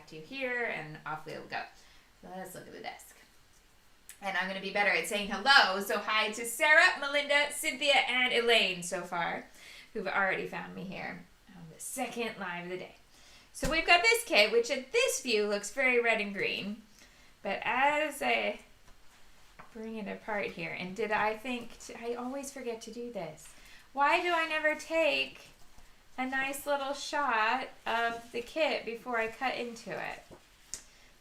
back to you here, and off we'll go. So let's look at the desk. And I'm going to be better at saying hello. So hi to Sarah, Melinda, Cynthia, and Elaine so far, who've already found me here on the second live of the day. So we've got this kit, which at this view looks very red and green. But as I bring it apart here, and I always forget to do this. Why do I never take a nice little shot of the kit before I cut into it?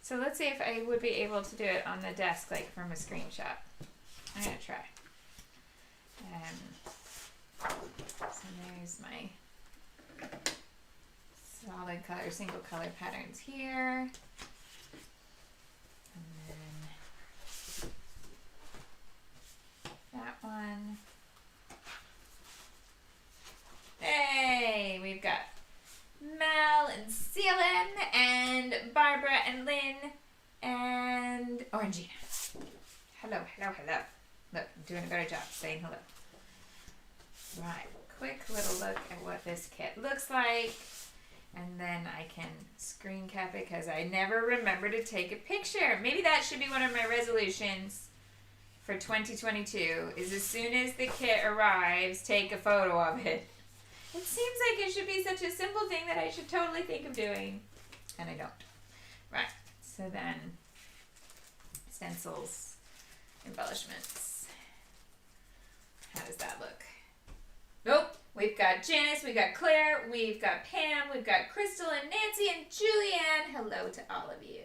So let's see if I would be able to do it on the desk, like from a screenshot. I'm going to try. So there's my solid color, single color patterns here. And then that one. Hey, we've got Mel and Celine and Barbara and Lynn and Orangina. Hello, hello, hello. Look, I'm doing a better job saying hello. Right, quick little look at what this kit looks like. And then I can screen cap it because I never remember to take a picture. Maybe that should be one of my resolutions for 2022, is as soon as the kit arrives, take a photo of it. It seems like it should be such a simple thing that I should totally think of doing, and I don't. Right, so then stencils, embellishments. How does that look? Nope, we've got Janice, we've got Claire, we've got Pam, we've got Crystal and Nancy and Julianne. Hello to all of you.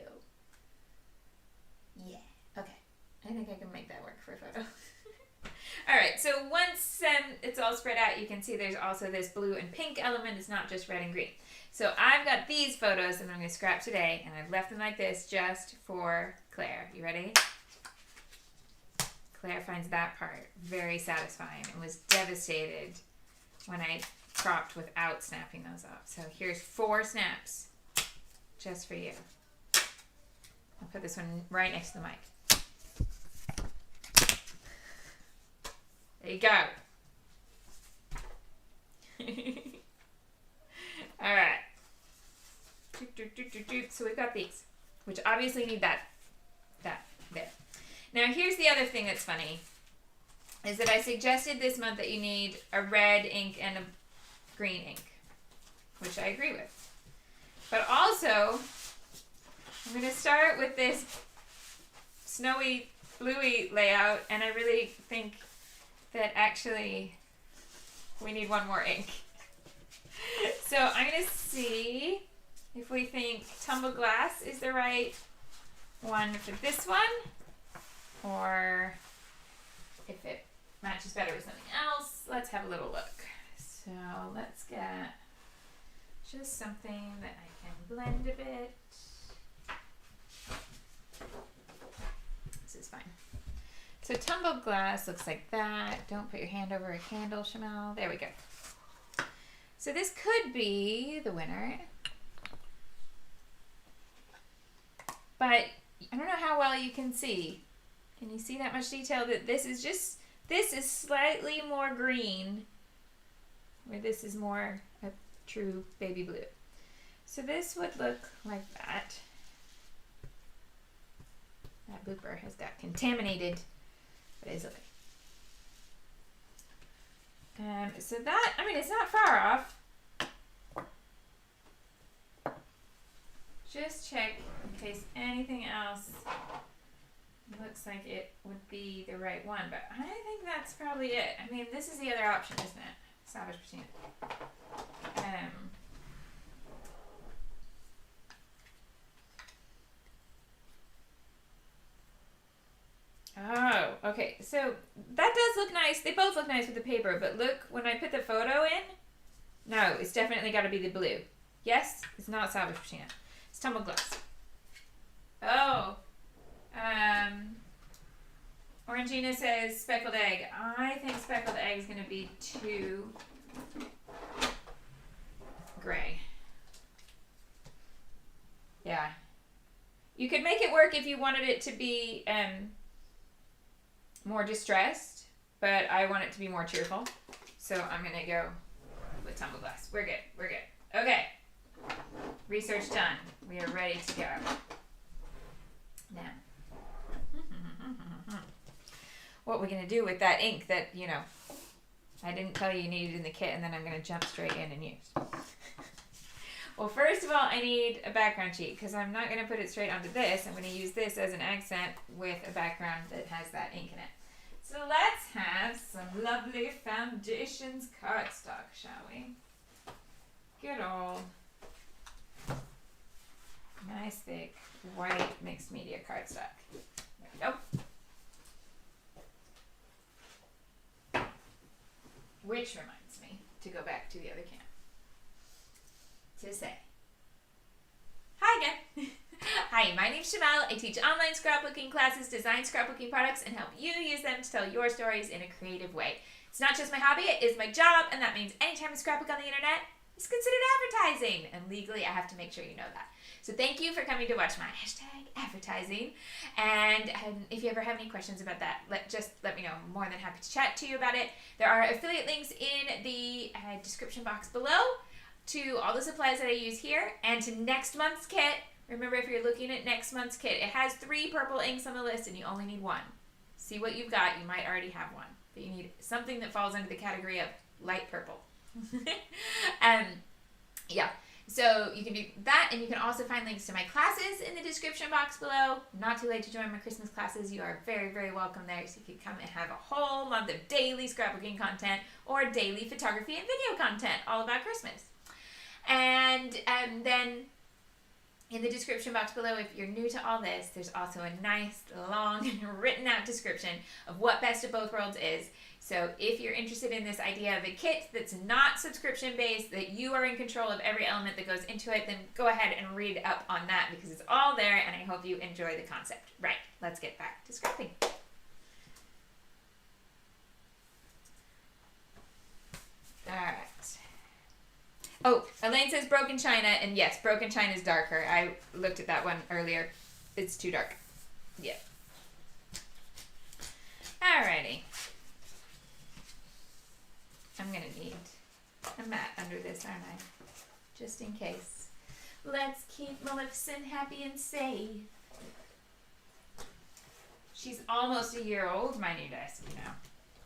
Yeah, okay. I think I can make that work for a photo. All right, so once it's all spread out, you can see there's also this blue and pink element. It's not just red and green. So I've got these photos that I'm going to scrap today, and I've left them like this just for Claire. You ready? Claire finds that part very satisfying and was devastated when I cropped without snapping those off. So here's 4 snaps just for you. I'll put this one right next to the mic. There you go. All right. So we've got these, which obviously need that there. Now here's the other thing that's funny, is that I suggested this month that you need a red ink and a green ink, which I agree with. But also, I'm going to start with this snowy, bluey layout, and I really think that actually we need one more ink. So I'm going to see if we think tumble glass is the right one for this one, or if it matches better with something else. Let's have a little look. So let's get just something that I can blend a bit. This is fine. So tumbled glass looks like that. Don't put your hand over a candle, Shimelle. There we go. So this could be the winner. But I don't know how well you can see. Can you see that much detail? That this is slightly more green, where this is more a true baby blue. So this would look like that. That booper has got contaminated. But it's okay. So that, I mean, it's not far off. Just check in case anything else looks like it would be the right one. But I think that's probably it. I mean, this is the other option, isn't it? Savage patina. Oh, okay. So that does look nice. They both look nice with the paper, but look, when I put the photo in, no, it's definitely got to be the blue. Yes, it's not salvage patina. It's tumbled glass. Oh, Orangina says speckled egg. I think speckled egg is going to be too gray. Yeah. You could make it work if you wanted it to be more distressed, but I want it to be more cheerful. So I'm going to go with tumbled glass. We're good. We're good. Okay. Research done. We are ready to go. Now, what we're going to do with that ink that, you know, I didn't tell you needed in the kit, and then I'm going to jump straight in and use. Well, first of all, I need a background sheet because I'm not going to put it straight onto this. I'm going to use this as an accent with a background that has that ink in it. So let's have some lovely Foundations cardstock, shall we? Good old, nice thick, white mixed media cardstock. There we go. Which reminds me to go back to the other can. To say, hi again. Hi, my name's Shimelle. I teach online scrapbooking classes, design scrapbooking products, and help you use them to tell your stories in a creative way. It's not just my hobby, it is my job, and that means anytime I scrapbook on the internet, it's considered advertising. And legally, I have to make sure you know that. So thank you for coming to watch my #advertising. And if you ever have any questions about that, let me know. I'm more than happy to chat to you about it. There are affiliate links in the description box below to all the supplies that I use here and to next month's kit. Remember, if you're looking at next month's kit, it has 3 purple inks on the list and you only need 1. See what you've got. You might already have 1, but you need something that falls under the category of light purple. Yeah, so you can do that, and you can also find links to my classes in the description box below. Not too late to join my Christmas classes. You are very, very welcome there, so you can come and have a whole month of daily scrapbooking content or daily photography and video content all about Christmas. And then in the description box below, if you're new to all this, there's also a nice, long, written out description of what Best of Both Worlds is. So if you're interested in this idea of a kit that's not subscription based, that you are in control of every element that goes into it, then go ahead and read up on that because it's all there, and I hope you enjoy the concept. Right, let's get back to scrapping. All right. Oh, Elaine says broken china, and yes, broken china is darker. I looked at that one earlier. It's too dark. Yeah. Alrighty. I'm gonna need a mat under this, aren't I? Just in case. Let's keep Maleficent happy and safe. She's almost a year old, my new desk, you know.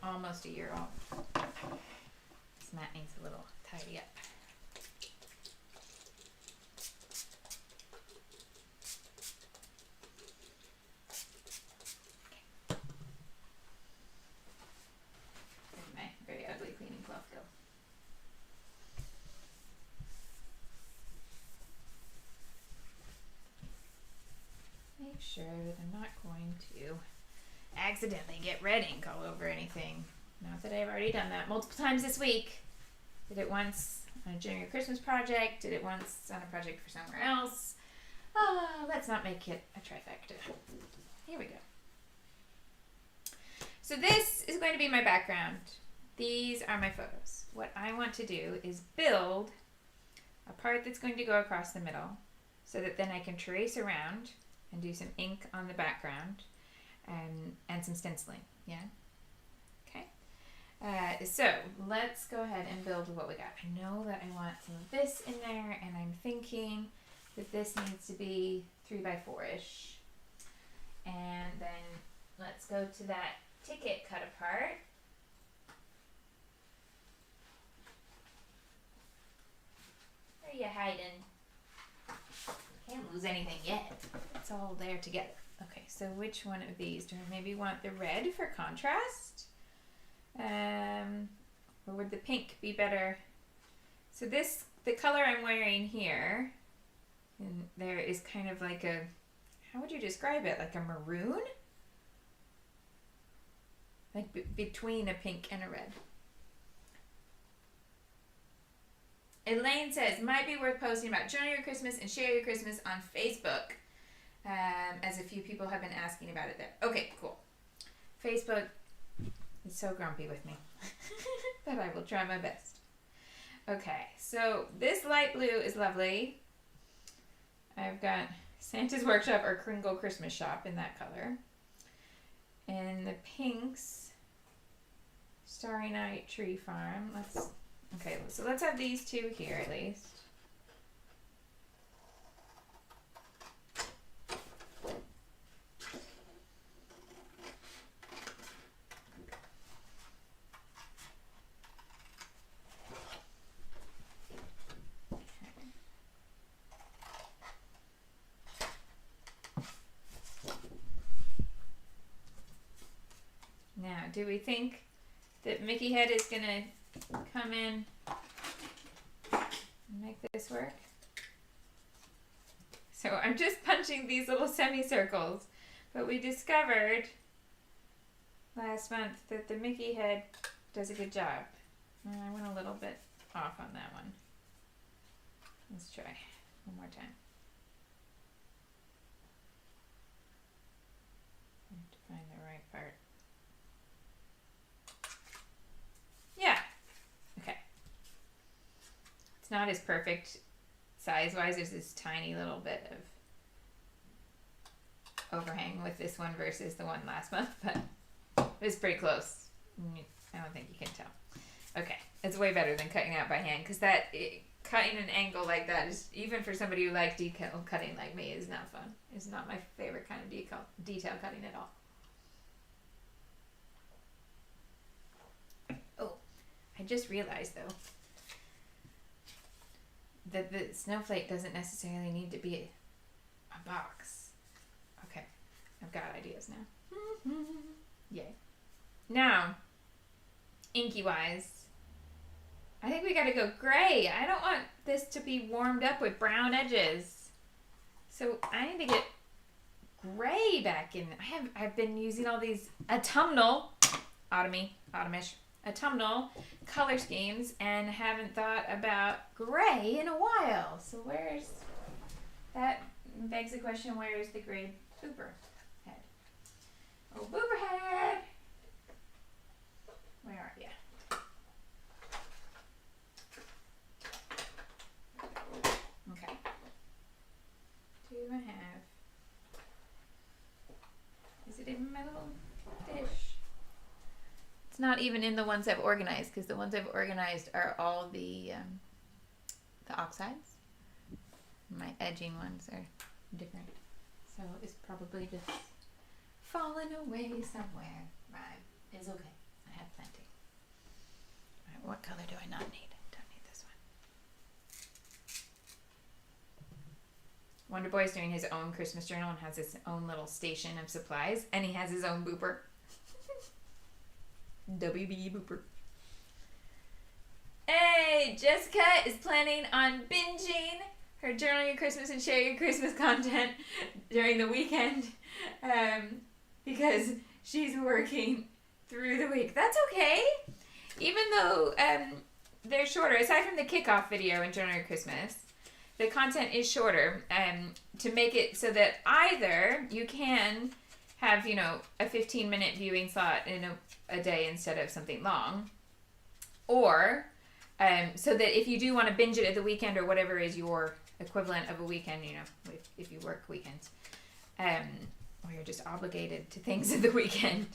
Almost a year old. This mat needs a little tidy up. Make sure that I'm not going to accidentally get red ink all over anything. Not that I've already done that multiple times this week. Did it once on a Junior Christmas project, did it once on a project for somewhere else. Let's not make it a trifecta. Here we go. So this is going to be my background. These are my photos. What I want to do is build a part that's going to go across the middle so that then I can trace around and do some ink on the background and some stenciling, yeah? Okay. So let's go ahead and build what we got. I know that I want some of this in there, and I'm thinking that this needs to be 3x4-ish. And then let's go to that ticket cut apart. Where are you hiding? Can't lose anything yet. It's all there together. Okay, so which one of these do I maybe want the red for contrast? Or would the pink be better? So this, the color I'm wearing here, and there is kind of like a, how would you describe it? Like a maroon? Like between a pink and a red. Elaine says, might be worth posting about journal your Christmas and share your Christmas on Facebook, as a few people have been asking about it there. Okay, cool. Facebook is so grumpy with me, but I will try my best. Okay, so this light blue is lovely. I've got Santa's Workshop or Kringle Christmas Shop in that color. And the pinks, Starry Night Tree Farm. Okay, so let's have these two here at least. Do we think that Mickey Head is going to come in and make this work? So I'm just punching these little semicircles, but we discovered last month that the Mickey Head does a good job. I went a little bit off on that one. Let's try one more time. I have to find the right part. Yeah. Okay. It's not as perfect size-wise. There's this tiny little bit of overhang with this one versus the one last month, but it's pretty close. I don't think you can tell. Okay, it's way better than cutting out by hand, because cutting an angle like that is, even for somebody who likes detail cutting like me, is not fun. It's not my favorite kind of detail cutting at all. Oh, I just realized though that the snowflake doesn't necessarily need to be a box. Okay, I've got ideas now. Yay. Now, inky wise, I think we gotta go gray. I don't want this to be warmed up with brown edges. So I need to get gray back in. I've been using all these autumnal color schemes and haven't thought about gray in a while. So that begs the question, where is the gray booper head? Oh, booper head! Where are you? Okay. Do I have... Is it in my little dish? It's not even in the ones I've organized, because the ones I've organized are all the oxides. My edging ones are different. So it's probably just fallen away somewhere. Right. It's okay. I have plenty. All right, what color do I not need? Don't need this one. Wonder Boy's doing his own Christmas journal and has his own little station of supplies, and he has his own booper. WB booper. Hey, Jessica is planning on binging her Journal Your Christmas and Share Your Christmas content during the weekend because she's working through the week. That's okay. Even though they're shorter, aside from the kickoff video in Journal Your Christmas, the content is shorter to make it so that either you can have, a 15-minute viewing slot in a day instead of something long, or so that if you do want to binge it at the weekend or whatever is your equivalent of a weekend, if you work weekends, or you're just obligated to things at the weekend,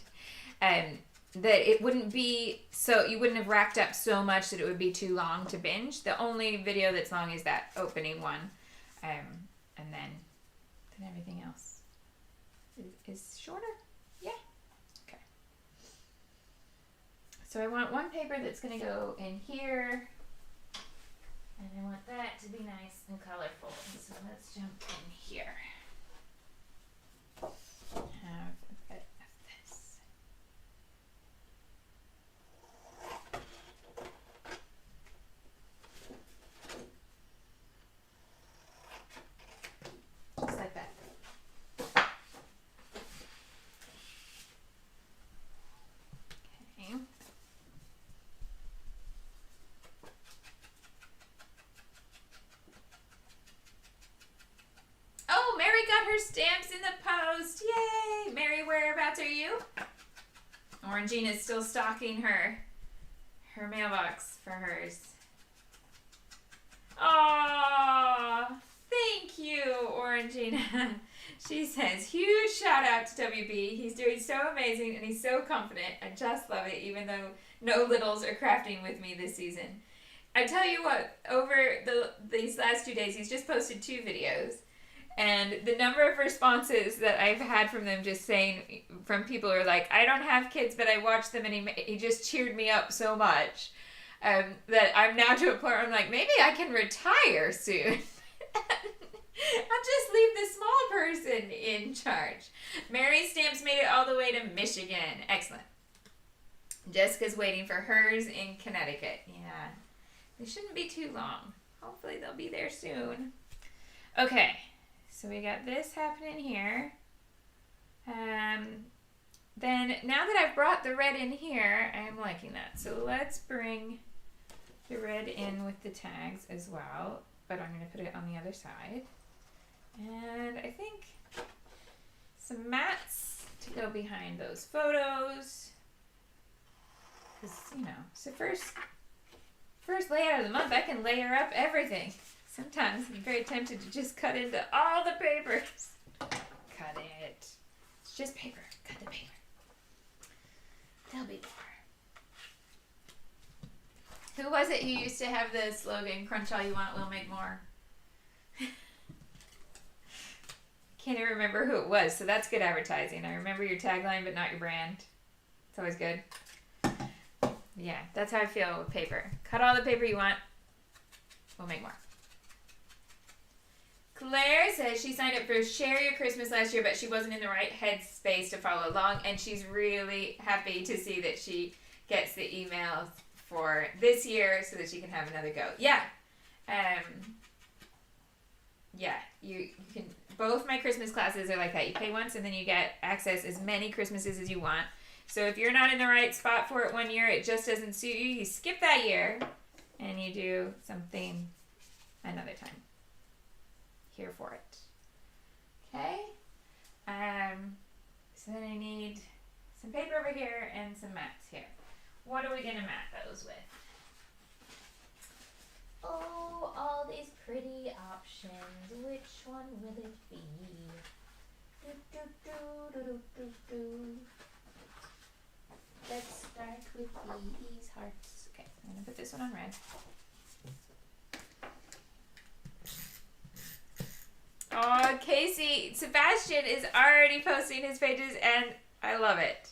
that it wouldn't be so, you wouldn't have racked up so much that it would be too long to binge. The only video that's long is that opening one, and then everything else is shorter. Yeah. Okay. So I want one paper that's going to go in here, and I want that to be nice and colorful. So let's jump in here. Have a bit of this. Just like that. Okay. Oh, Mary got her stamps in the post. Yay! Mary, whereabouts are you? Orangina's still stocking her mailbox for hers. Aww! Thank you, Orangina. She says, huge shout out to WB. He's doing so amazing and he's so confident. I just love it, even though no littles are crafting with me this season. I tell you what, over these last 2 days, he's just posted 2 videos. And the number of responses that I've had from them just saying, from people who are like, I don't have kids, but I watch them and he just cheered me up so much that I'm now to a point where I'm like, maybe I can retire soon. I'll just leave the small person in charge. Mary's stamps made it all the way to Michigan. Excellent. Jessica's waiting for hers in Connecticut. Yeah. They shouldn't be too long. Hopefully they'll be there soon. Okay. So we got this happening here. Then now that I've brought the red in here, I am liking that. So let's bring the red in with the tags as well. But I'm going to put it on the other side. And I think some mats to go behind those photos. Because, you know, so first layout of the month, I can layer up everything. Sometimes I'm very tempted to just cut into all the papers. Cut it. It's just paper. Cut the paper. There'll be more. Who was it who used to have the slogan, crunch all you want, we'll make more? Can't even remember who it was, so that's good advertising. I remember your tagline, but not your brand. It's always good. Yeah, that's how I feel with paper. Cut all the paper you want, we'll make more. Claire says she signed up for Share Your Christmas last year, but she wasn't in the right headspace to follow along, and she's really happy to see that she gets the emails for this year so that she can have another go. Yeah. Yeah, you can. Both my Christmas classes are like that. You pay once and then you get access as many Christmases as you want. So if you're not in the right spot for it one year, it just doesn't suit you, you skip that year and you do something another time. Here for it. Okay? So then I need some paper over here and some mats here. What are we going to mat those with? Oh, all these pretty options. Which one will it be? Do, do, do, do, do, do, do. Let's start with these hearts. Okay, I'm going to put this one on red. Oh, Casey, Sebastian is already posting his pages and I love it.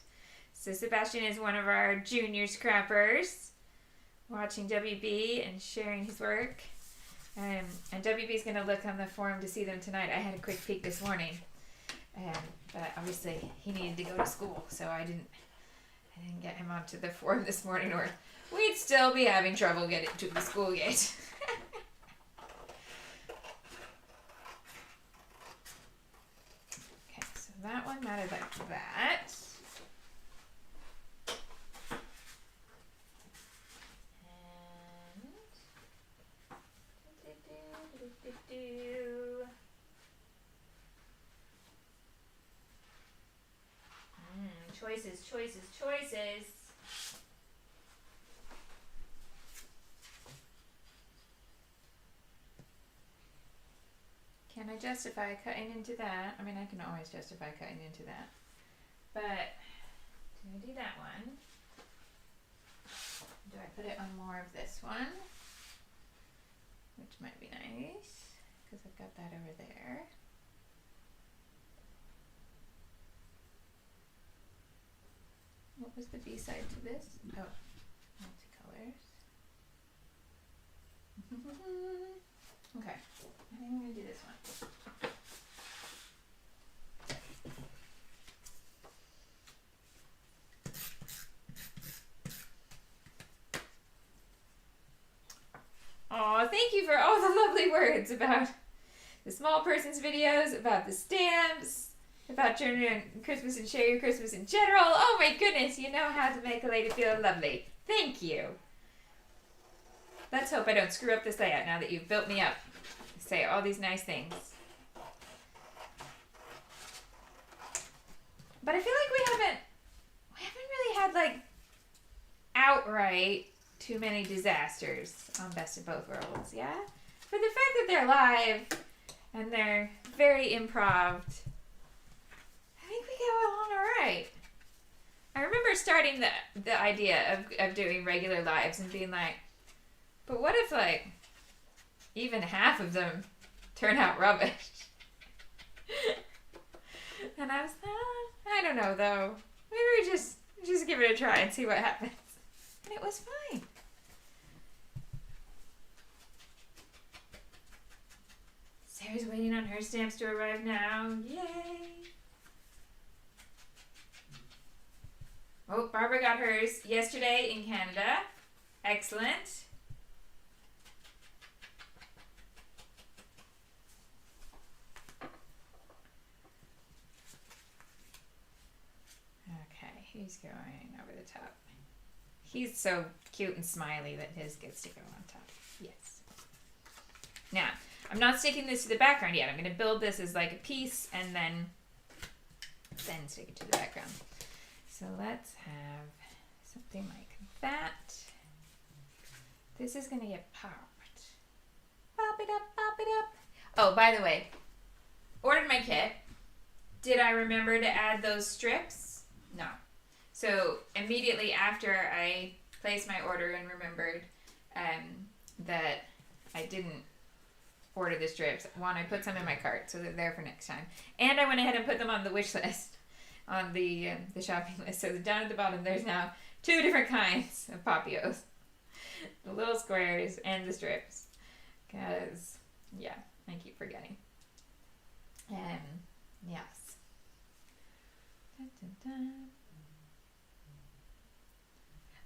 So Sebastian is one of our junior scrappers, watching WB and sharing his work. And WB is going to look on the forum to see them tonight. I had a quick peek this morning, but obviously he needed to go to school, so I didn't get him onto the forum this morning, or we'd still be having trouble getting to the school gate. Okay, so that one matted like that. Choices, choices, choices. Can I justify cutting into that? I mean, I can always justify cutting into that. But do I do that one? Do I put it on more of this one? Which might be nice, because I've got that over there. What was the B side to this? Oh, multicolors. Okay, I think I'm going to do this one. Aw, thank you for all the lovely words about the small person's videos, about the stamps, about turning Christmas and Share Your Christmas in general. Oh my goodness, you know how to make a lady feel lovely. Thank you. Let's hope I don't screw up this layout now that you've built me up. Say all these nice things. But I feel like we haven't really had like outright too many disasters on Best of Both Worlds, yeah? For the fact that they're live and they're very improv, I think we go along all right. I remember starting the idea of doing regular lives and being like, but what if like even half of them turn out rubbish? And I was like, I don't know though. Maybe we just give it a try and see what happens. And it was fine. Sarah's waiting on her stamps to arrive now. Yay! Oh, Barbara got hers yesterday in Canada. Excellent. Okay, he's going over the top. He's so cute and smiley that his gets to go on top. Yes. Now, I'm not sticking this to the background yet. I'm going to build this as like a piece and then stick it to the background. So let's have something like that. This is going to get popped. Pop it up, pop it up. Oh, by the way, ordered my kit. Did I remember to add those strips? No. So immediately after I placed my order and remembered that I didn't order the strips, I put some in my cart so they're there for next time. And I went ahead and put them on the wish list, on the shopping list. So down at the bottom, there's now 2 different kinds of Papios. The little squares and the strips. Because, yeah, I keep forgetting. Yes. Dun, dun, dun.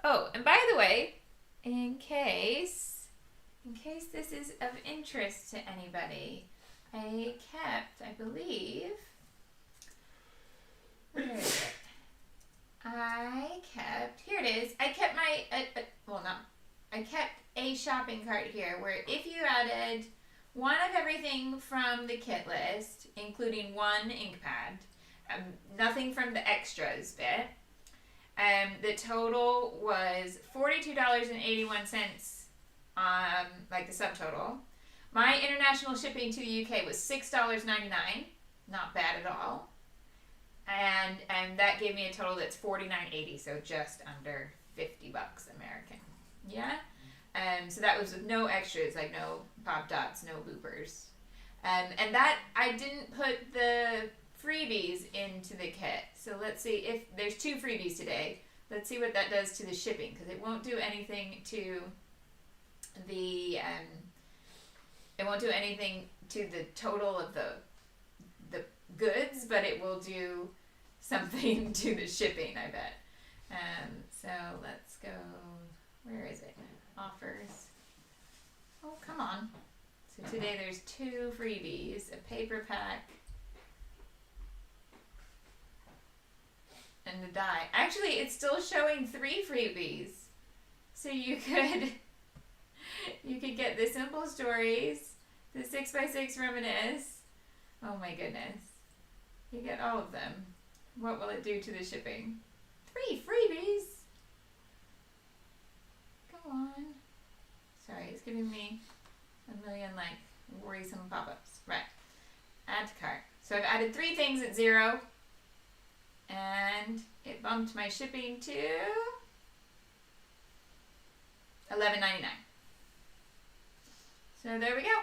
Oh, and by the way, in case this is of interest to anybody, I believe, where is it? Here it is. I kept I kept a shopping cart here where if you added one of everything from the kit list, including 1 ink pad, nothing from the extras bit, the total was $42.81, like the subtotal. My international shipping to the UK was $6.99, not bad at all. And that gave me a total that's $49.80, so just under $50 American. Yeah? So that was with no extras, like no pop dots, no loopers. And that, I didn't put the freebies into the kit. So let's see if there's 2 freebies today. Let's see what that does to the shipping, because it won't do anything to the total of the goods, but it will do something to the shipping, I bet. So let's go, where is it? Offers. Oh, come on. So today there's 2 freebies, a paper pack, and the die. Actually, it's still showing 3 freebies. So you could get the Simple Stories, the 6x6 Reminisce. Oh my goodness. You get all of them. What will it do to the shipping? 3 freebies. Come on. Sorry, it's giving me a million like worrisome pop-ups. Right. Add to cart. So I've added 3 things at 0. And it bumped my shipping to $11.99. So there we go.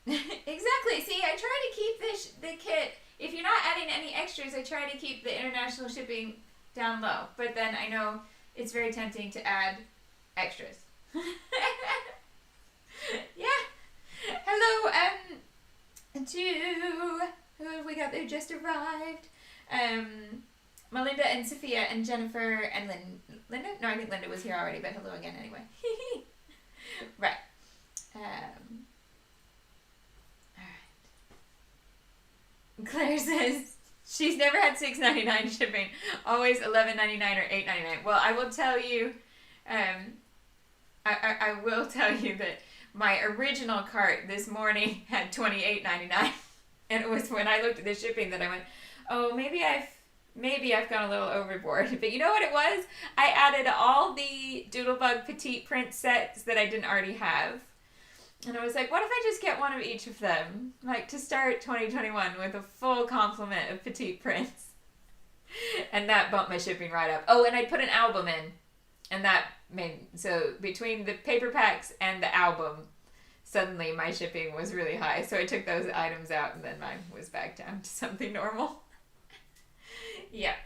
Exactly. See, I try to keep the kit. If you're not adding any extras, I try to keep the international shipping down low. But then I know it's very tempting to add extras. Yeah. Hello, to who have we got there just arrived? Melinda and Sophia and Jennifer and Linda? No, I think Linda was here already, but hello again anyway. Right. Alright. Claire says she's never had $6.99 shipping, always $11.99 or $8.99. Well, I will tell you, I will tell you that my original cart this morning had $28.99. And it was when I looked at the shipping that I went, oh, maybe I've gone a little overboard. But you know what it was? I added all the Doodlebug petite print sets that I didn't already have. And I was like, what if I just get one of each of them? Like, to start 2021 with a full complement of petite prints. And that bumped my shipping right up. Oh, and I put an album in. And that made, so between the paper packs and the album, suddenly my shipping was really high. So I took those items out and then mine was back down to something normal. Yeah.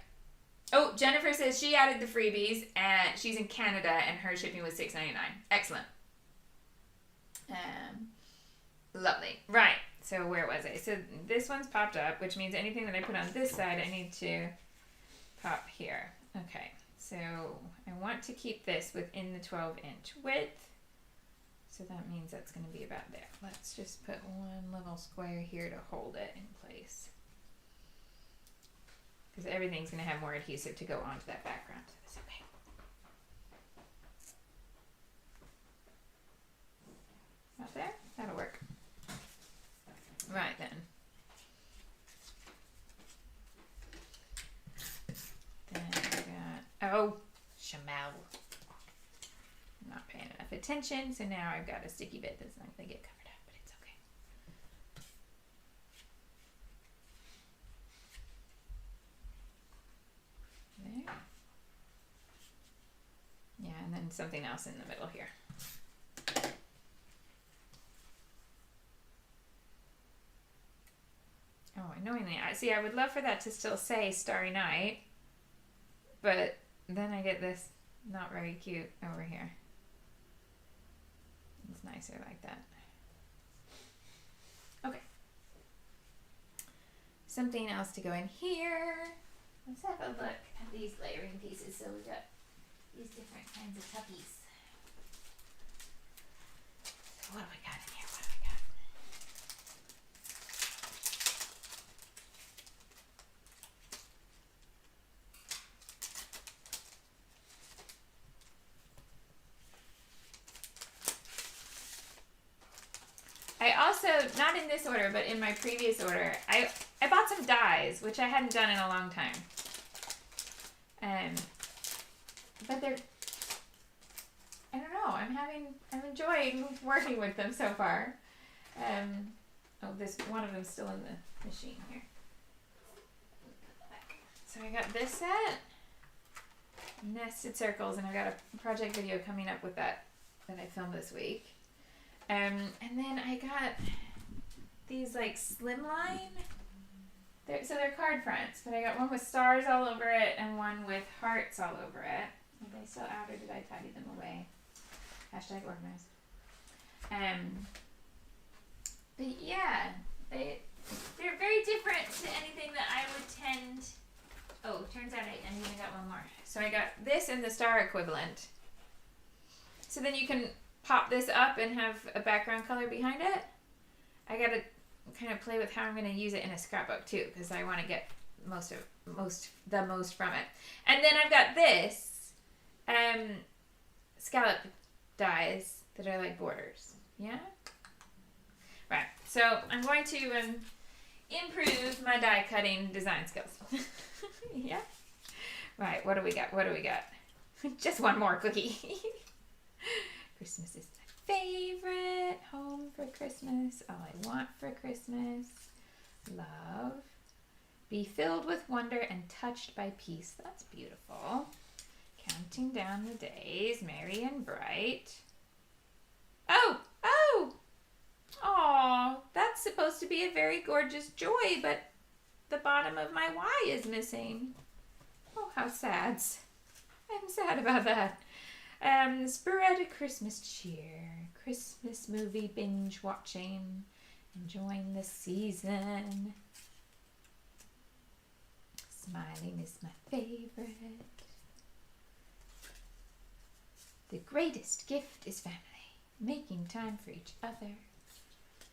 Oh, Jennifer says she added the freebies and she's in Canada and her shipping was $6.99. Excellent. Lovely. Right. So where was I? So this one's popped up, which means anything that I put on this side, I need to pop here. Okay, so I want to keep this within the 12-inch width. So that means that's going to be about there. Let's just put one little square here to hold it in place. Because everything's going to have more adhesive to go onto that background. So that's okay. About there? That'll work. Right then. Then I got, oh, Shimelle. Not paying enough attention, so now I've got a sticky bit that's not going to get covered up, but it's okay. There. Yeah, and then something else in the middle here. Oh, annoyingly, I would love for that to still say Starry Night, but then I get this not very cute over here. It's nicer like that. Okay. Something else to go in here. Let's have a look at these layering pieces. So we got these different kinds of tuppies. So what do we got in here? What do we got? I also, not in this order, but in my previous order, I bought some dies, which I hadn't done in a long time. But they're, I don't know, I'm enjoying working with them so far. Oh, one of them's still in the machine here. So I got this set, nested circles, and I've got a project video coming up with that I filmed this week. And then I got these like slimline. So they're card fronts, but I got one with stars all over it and one with hearts all over it. Are they still out or did I tidy them away? Hashtag organized. But yeah, they're very different to anything that I would tend. Oh, turns out I even got one more. So I got this and the star equivalent. So then you can pop this up and have a background color behind it. I gotta kind of play with how I'm gonna use it in a scrapbook too, because I want to get the most from it. And then I've got this scallop dies that are like borders. Yeah. Right. So I'm going to improve my die cutting design skills. Yeah. Right. What do we got? What do we got? Just one more cookie. Christmas is my favorite. Home for Christmas. All I want for Christmas. Love. Be filled with wonder and touched by peace. That's beautiful. Counting down the days. Merry and bright. Oh! Oh! Aw, that's supposed to be a very gorgeous joy, but the bottom of my Y is missing. Oh, how sad. I'm sad about that. Spread a Christmas cheer, Christmas movie binge watching, enjoying the season. Smiling is my favorite. The greatest gift is family, making time for each other.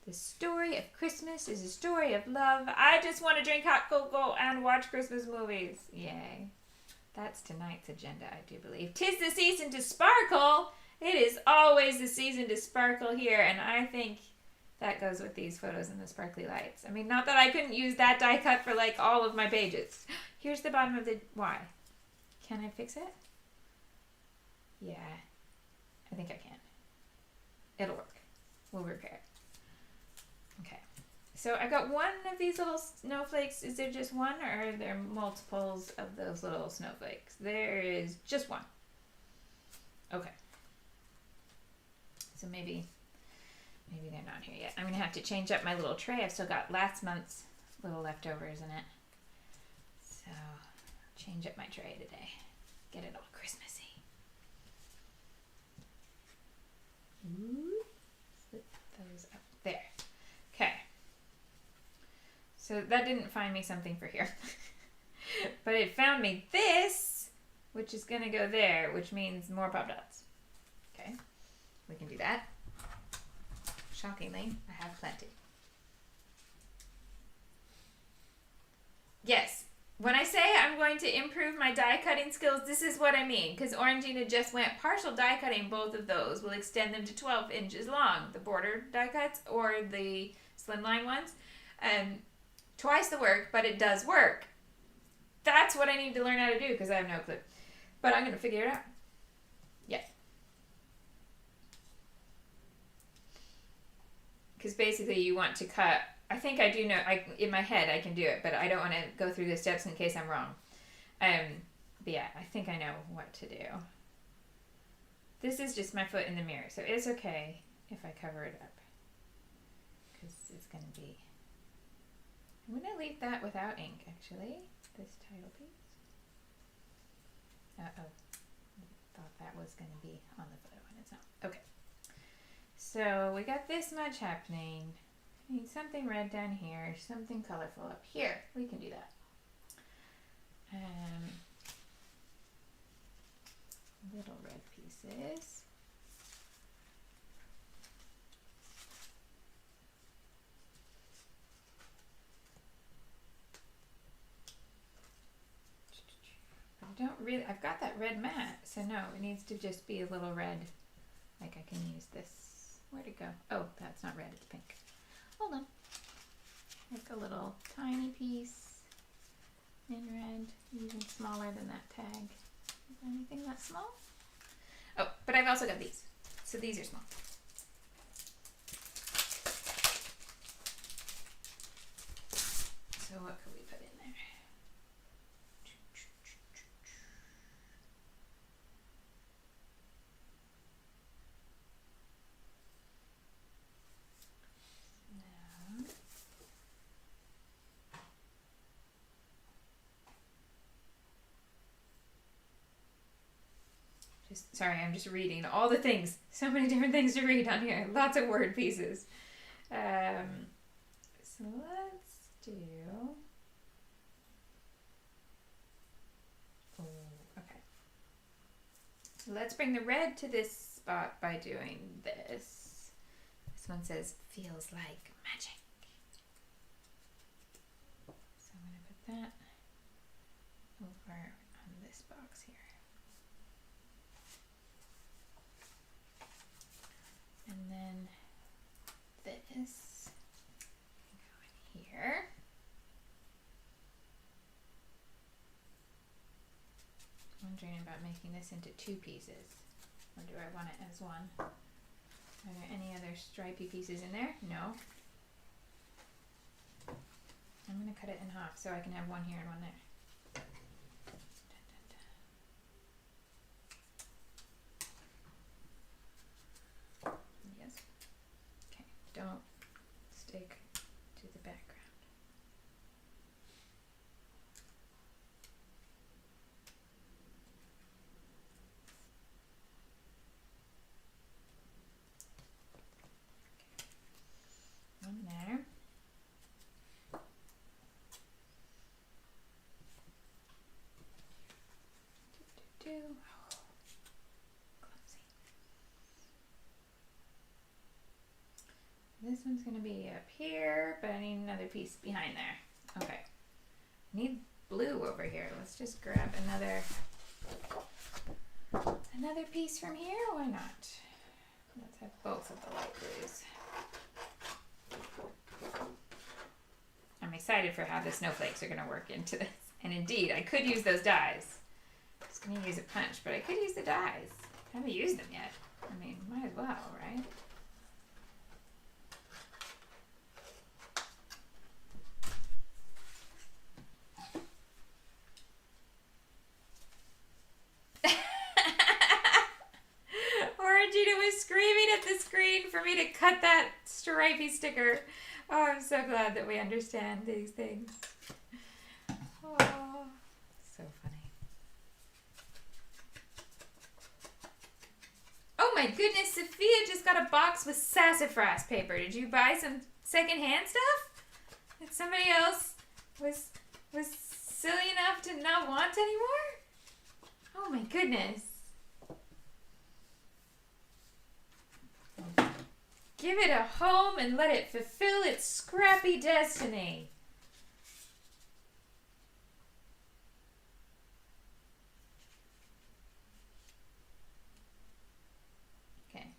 The story of Christmas is a story of love. I just want to drink hot cocoa and watch Christmas movies. Yay. That's tonight's agenda, I do believe. 'Tis the season to sparkle. It is always the season to sparkle here, and I think that goes with these photos and the sparkly lights. I mean, not that I couldn't use that die cut for like all of my pages. Here's the bottom of the Y. Can I fix it? Yeah, I think I can. It'll work. We'll repair it. Okay. So I got one of these little snowflakes. Is there just one, or are there multiples of those little snowflakes? There is just one. Okay. So maybe they're not here yet. I'm gonna have to change up my little tray. I've still got last month's little leftovers in it. So change up my tray today. Get it all Christmassy. Ooh, flip those up there. Okay. So that didn't find me something for here. But it found me this, which is going to go there, which means more pop dots. Okay, we can do that. Shockingly, I have plenty. Yes, when I say I'm going to improve my die cutting skills, this is what I mean. Because Orangina just went partial die cutting. Both of those will extend them to 12 inches long. The border die cuts or the slimline ones. Twice the work, but it does work. That's what I need to learn how to do because I have no clue. But I'm going to figure it out. Yeah. Because basically you want to cut... I think I do know, in my head I can do it, but I don't want to go through the steps in case I'm wrong. But yeah, I think I know what to do. This is just my foot in the mirror, so it's okay if I cover it up. Because it's going to be... I'm going to leave that without ink, actually. This title piece. Uh-oh. I thought that was going to be on the photo, and it's not. Okay. So we got this much happening. Need something red down here, something colorful up here. We can do that. Little red pieces. I don't really, I've got that red mat, so no, it needs to just be a little red. Like I can use this. Where'd it go? Oh, that's not red, it's pink. Hold on. Like a little tiny piece in red, even smaller than that tag. Is there anything that small? Oh, but I've also got these. So these are small. So what could we put in there? Sorry, I'm just reading all the things. So many different things to read on here. Lots of word pieces. So let's do... Oh, okay. So let's bring the red to this spot by doing this. This one says, feels like magic. So I'm going to put that over on this box here. And then this can go in here. Wondering about making this into two pieces. Or do I want it as one? Are there any other stripy pieces in there? No. I'm going to cut it in half so I can have one here and one there. Don't stick to the background. Okay. One there. Do. Oh, clumsy. This one's going to be up here, but I need another piece behind there. Okay. I need blue over here. Let's just grab another piece from here. Why not? Let's have both of the light blues. I'm excited for how the snowflakes are going to work into this. And indeed, I could use those dies. I was going to use a punch, but I could use the dies. I haven't used them yet. I mean, might as well, right? Orangina was screaming at the screen for me to cut that stripy sticker. Oh, I'm so glad that we understand these things. Oh, so funny. Oh my goodness, Sophia just got a box with sassafras paper. Did you buy some secondhand stuff? that somebody else was silly enough to not want anymore? Oh my goodness. Give it a home and let it fulfill its scrappy destiny. Okay.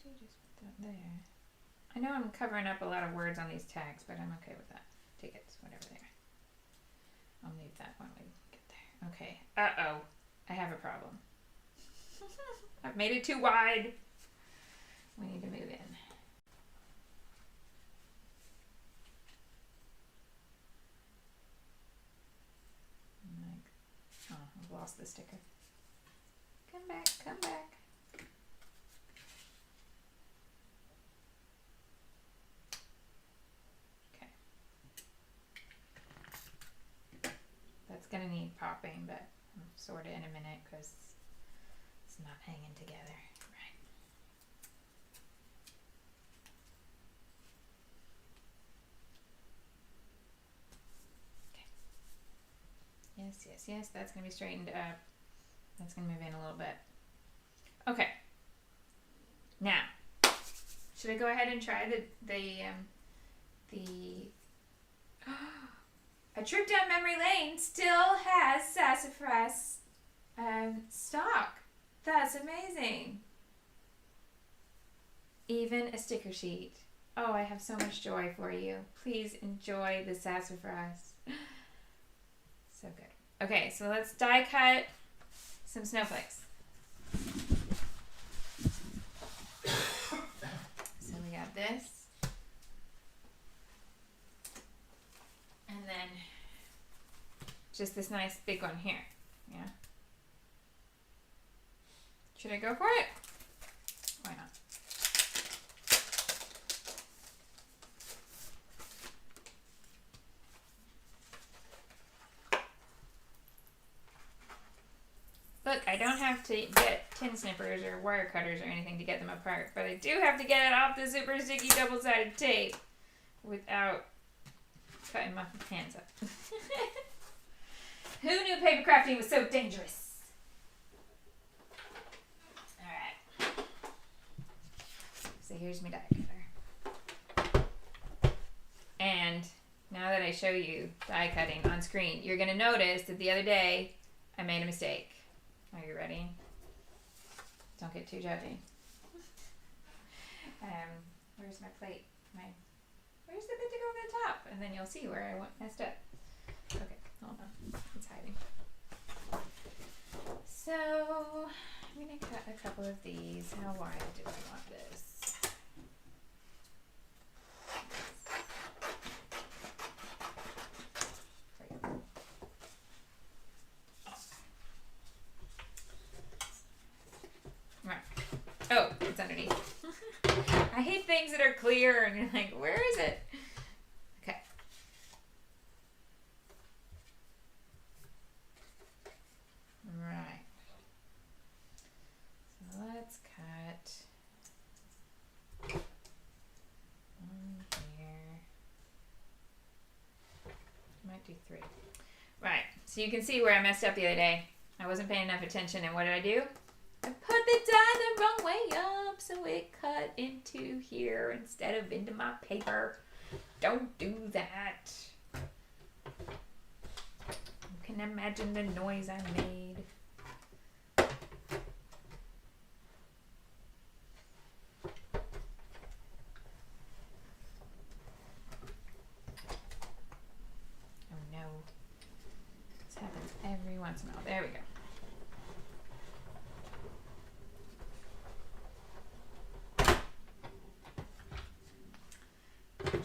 Just put that there. I know I'm covering up a lot of words on these tags, but I'm okay with that. Tickets, whatever there. I'll leave that when we get there. Okay. Uh-oh. I have a problem. I've made it too wide. We need to move in. Oh, I've lost the sticker. Come back, come back. That's gonna need popping, but I'll sort it in a minute because it's not hanging together. Right. Okay. Yes, yes, yes. That's gonna be straightened up. That's gonna move in a little bit. Okay. Now, should I go ahead and try the A Trip Down Memory Lane still has sassafras stock. That's amazing. Even a sticker sheet. Oh, I have so much joy for you. Please enjoy the sassafras. So good. Okay, so let's die cut some snowflakes. So we got this. And then just this nice big one here. Yeah. Should I go for it? Why not? Look, I don't have to get tin snippers or wire cutters or anything to get them apart, but I do have to get it off the super sticky double-sided tape without cutting my hands up. Who knew paper crafting was so dangerous? Alright. So here's my die cutter. And now that I show you die cutting on screen, you're going to notice that the other day I made a mistake. Are you ready? Don't get too judgy. Where's my plate? Where's the bit to go over the top? And then you'll see where I messed up. Okay, hold on. It's hiding. So, I'm going to cut a couple of these. How wide do I want this? Right. Oh, it's underneath. I hate things that are clear and you're like, where is it? Okay. Right. So let's cut one here. Might do 3. Right. So you can see where I messed up the other day. I wasn't paying enough attention, and what did I do? I put the die the wrong way up, so it cut into here instead of into my paper. Don't do that. You can imagine the noise I made. Oh no. This happens every once in a while. There we go.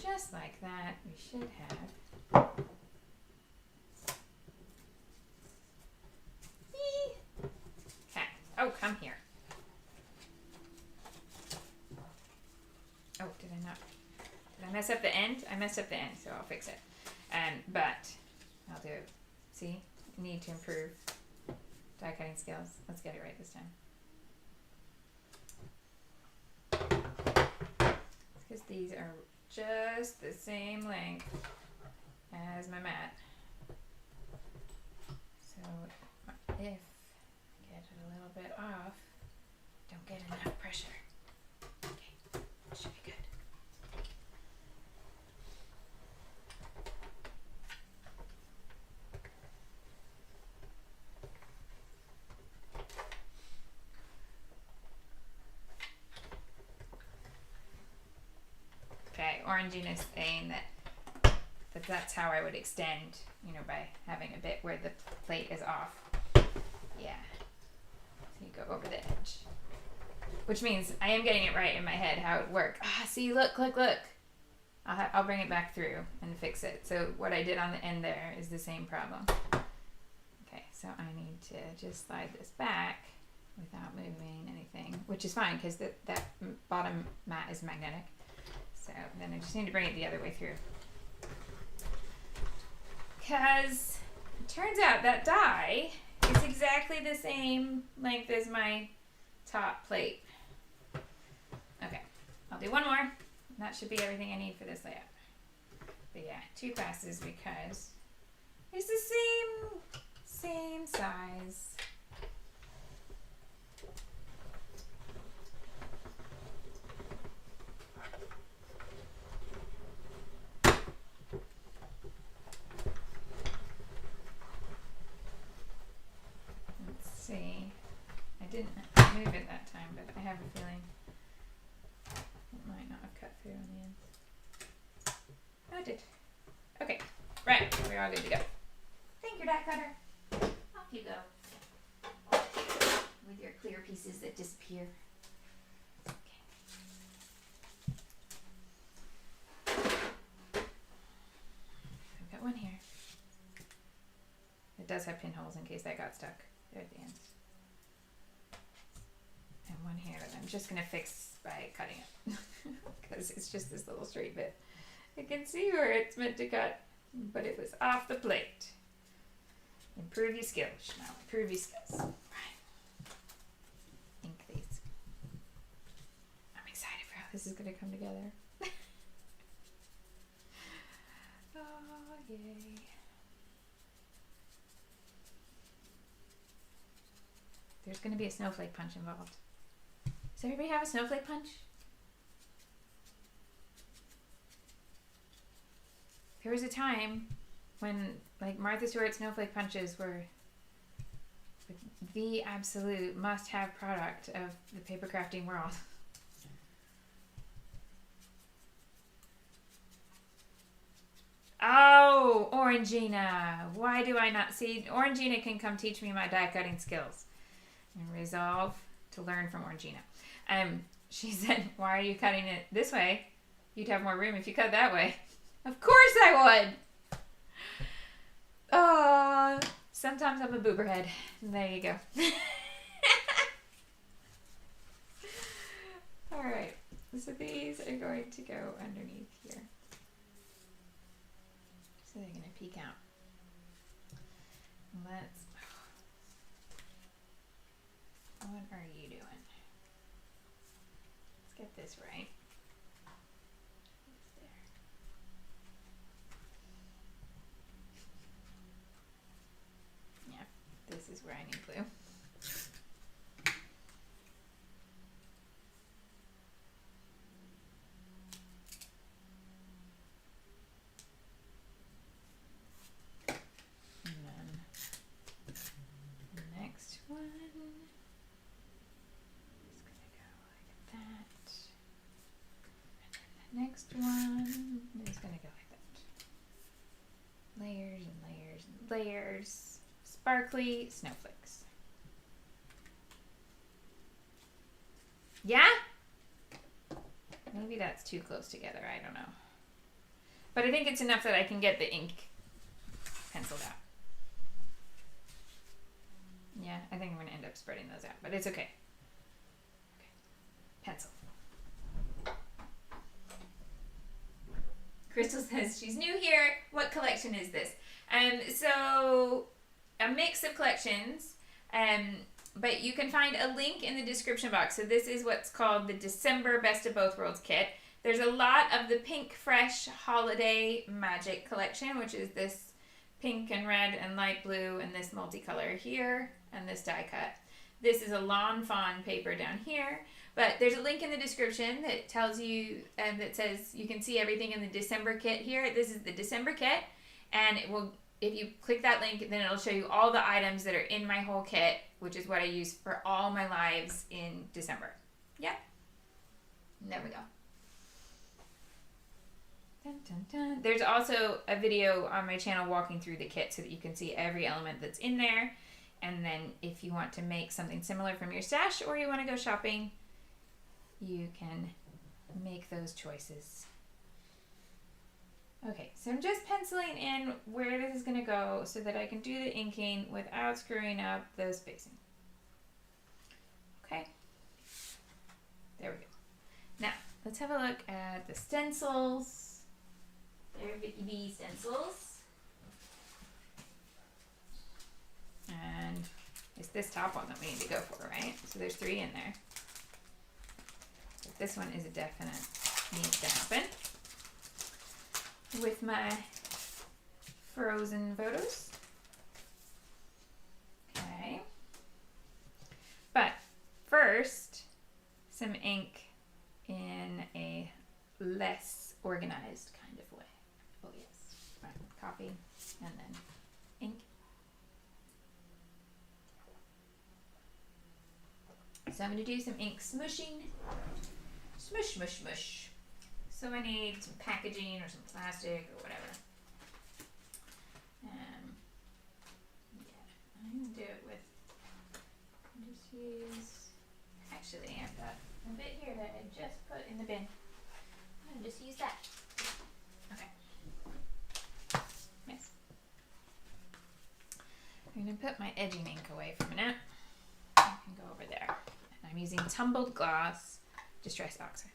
Just like that, we should have. Okay. Oh, come here. Oh, did I not? Did I mess up the end? I messed up the end, so I'll fix it. But I'll do. See, need to improve die cutting skills. Let's get it right this time. Because these are just the same length as my mat. So if I get it a little bit off, don't get enough pressure. Okay, that should be good. Okay, Orangina is saying that that's how I would extend, you know, by having a bit where the plate is off. Yeah. So you go over the edge. Which means I am getting it right in my head how it would work. Ah, see, look. I'll bring it back through and fix it. So what I did on the end there is the same problem. Okay, so I need to just slide this back without moving anything, which is fine because that bottom mat is magnetic. So then I just need to bring it the other way through. Because it turns out that die is exactly the same length as my top plate. Okay, I'll do one more. That should be everything I need for this layout. But yeah, 2 passes because it's the same size. See, I didn't move it that time, but I have a feeling it might not have cut through on the ends. Oh, it did. Okay, right, we're all good to go. Thank you, die cutter. Off you go. With your clear pieces that disappear. Okay. I've got one here. It does have pinholes in case that got stuck. There at the ends. And one here that I'm just going to fix by cutting it. Because it's just this little straight bit. I can see where it's meant to cut, but it was off the plate. Improve your skills, Shimelle. Improve your skills. Right. Ink these. I'm excited for how this is going to come together. Oh, yay. There's going to be a snowflake punch involved. Does everybody have a snowflake punch? There was a time when, like, Martha Stewart snowflake punches were the absolute must-have product of the paper crafting world. Oh, Orangina. Why do I not see? Orangina can come teach me my die cutting skills. And resolve to learn from Orangina. She said, why are you cutting it this way? You'd have more room if you cut that way. Of course I would. Oh, sometimes I'm a booberhead. There you go. All right. So these are going to go underneath here. So they're going to peek out. Let's... What are you doing? Let's get this right. It's there. Yeah, this is where I need glue. And then the next one. Next one is going to go like that. Layers and layers and layers. Sparkly snowflakes. Yeah? Maybe that's too close together. I don't know. But I think it's enough that I can get the ink penciled out. Yeah, I think I'm going to end up spreading those out, but it's okay. Okay. Pencil. Crystal says she's new here. What collection is this? So a mix of collections, but you can find a link in the description box. So this is what's called the December Best of Both Worlds Kit. There's a lot of the Pink Fresh Holiday Magic collection, which is this pink and red and light blue and this multicolor here and this die cut. This is a lawn fawn paper down here. But there's a link in the description that tells you, that says you can see everything in the December kit here. This is the December kit, and it will, if you click that link, then it'll show you all the items that are in my whole kit, which is what I use for all my lives in December. Yep. There we go. Dun, dun, dun. There's also a video on my channel walking through the kit so that you can see every element that's in there. And then if you want to make something similar from your stash or you want to go shopping, you can make those choices. Okay, so I'm just penciling in where this is going to go so that I can do the inking without screwing up the spacing. Okay, there we go. Now, let's have a look at the stencils. They're Vicky B stencils. And it's this top one that we need to go for, right? So there's 3 in there. But this one is a definite needs to happen. With my frozen photos. Okay. But first, some ink in a less organized kind of way. Oh yes. Right. Copy and then ink. So I'm going to do some ink smooshing. Smush, smush, smush. So I need some packaging or some plastic or whatever. Yeah, I'm going to do it with, just use, actually I've got a bit here that I just put in the bin. I'm going to just use that. Okay. Yes. I'm going to put my edging ink away for a minute. I can go over there. And I'm using tumbled gloss distress oxide.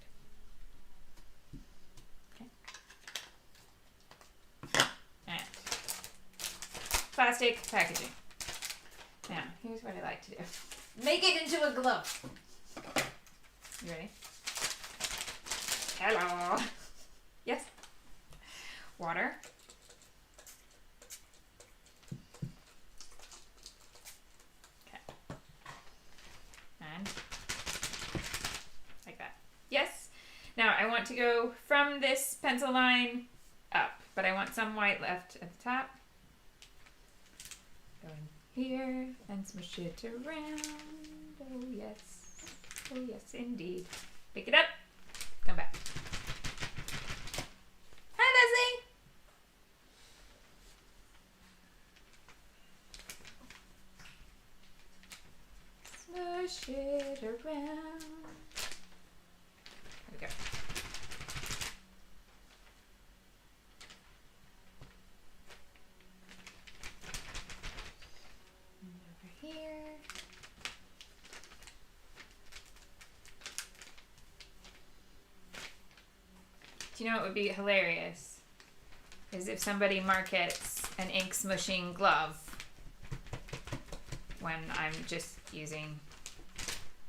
And plastic packaging. Now, here's what I like to do. Make it into a glove. You ready? Hello. Yes. Water. Okay. And like that. Yes. Now I want to go from this pencil line up, but I want some white left at the top. Go in here and smush it around. Oh yes. Oh yes indeed. Pick it up. Come back. Hi Leslie. Smush it around. There we go. Do you know what would be hilarious? Is if somebody markets an ink smushing glove when I'm just using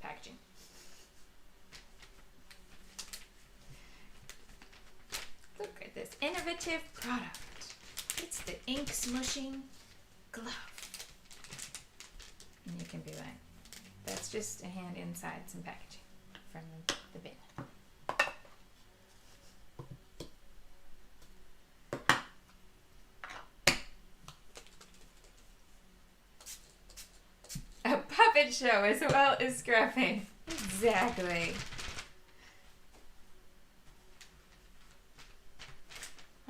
packaging. Look at this innovative product. It's the ink smushing glove. And you can be like, that's just a hand inside some packaging from the bin. A puppet show as well as scrapping. Exactly.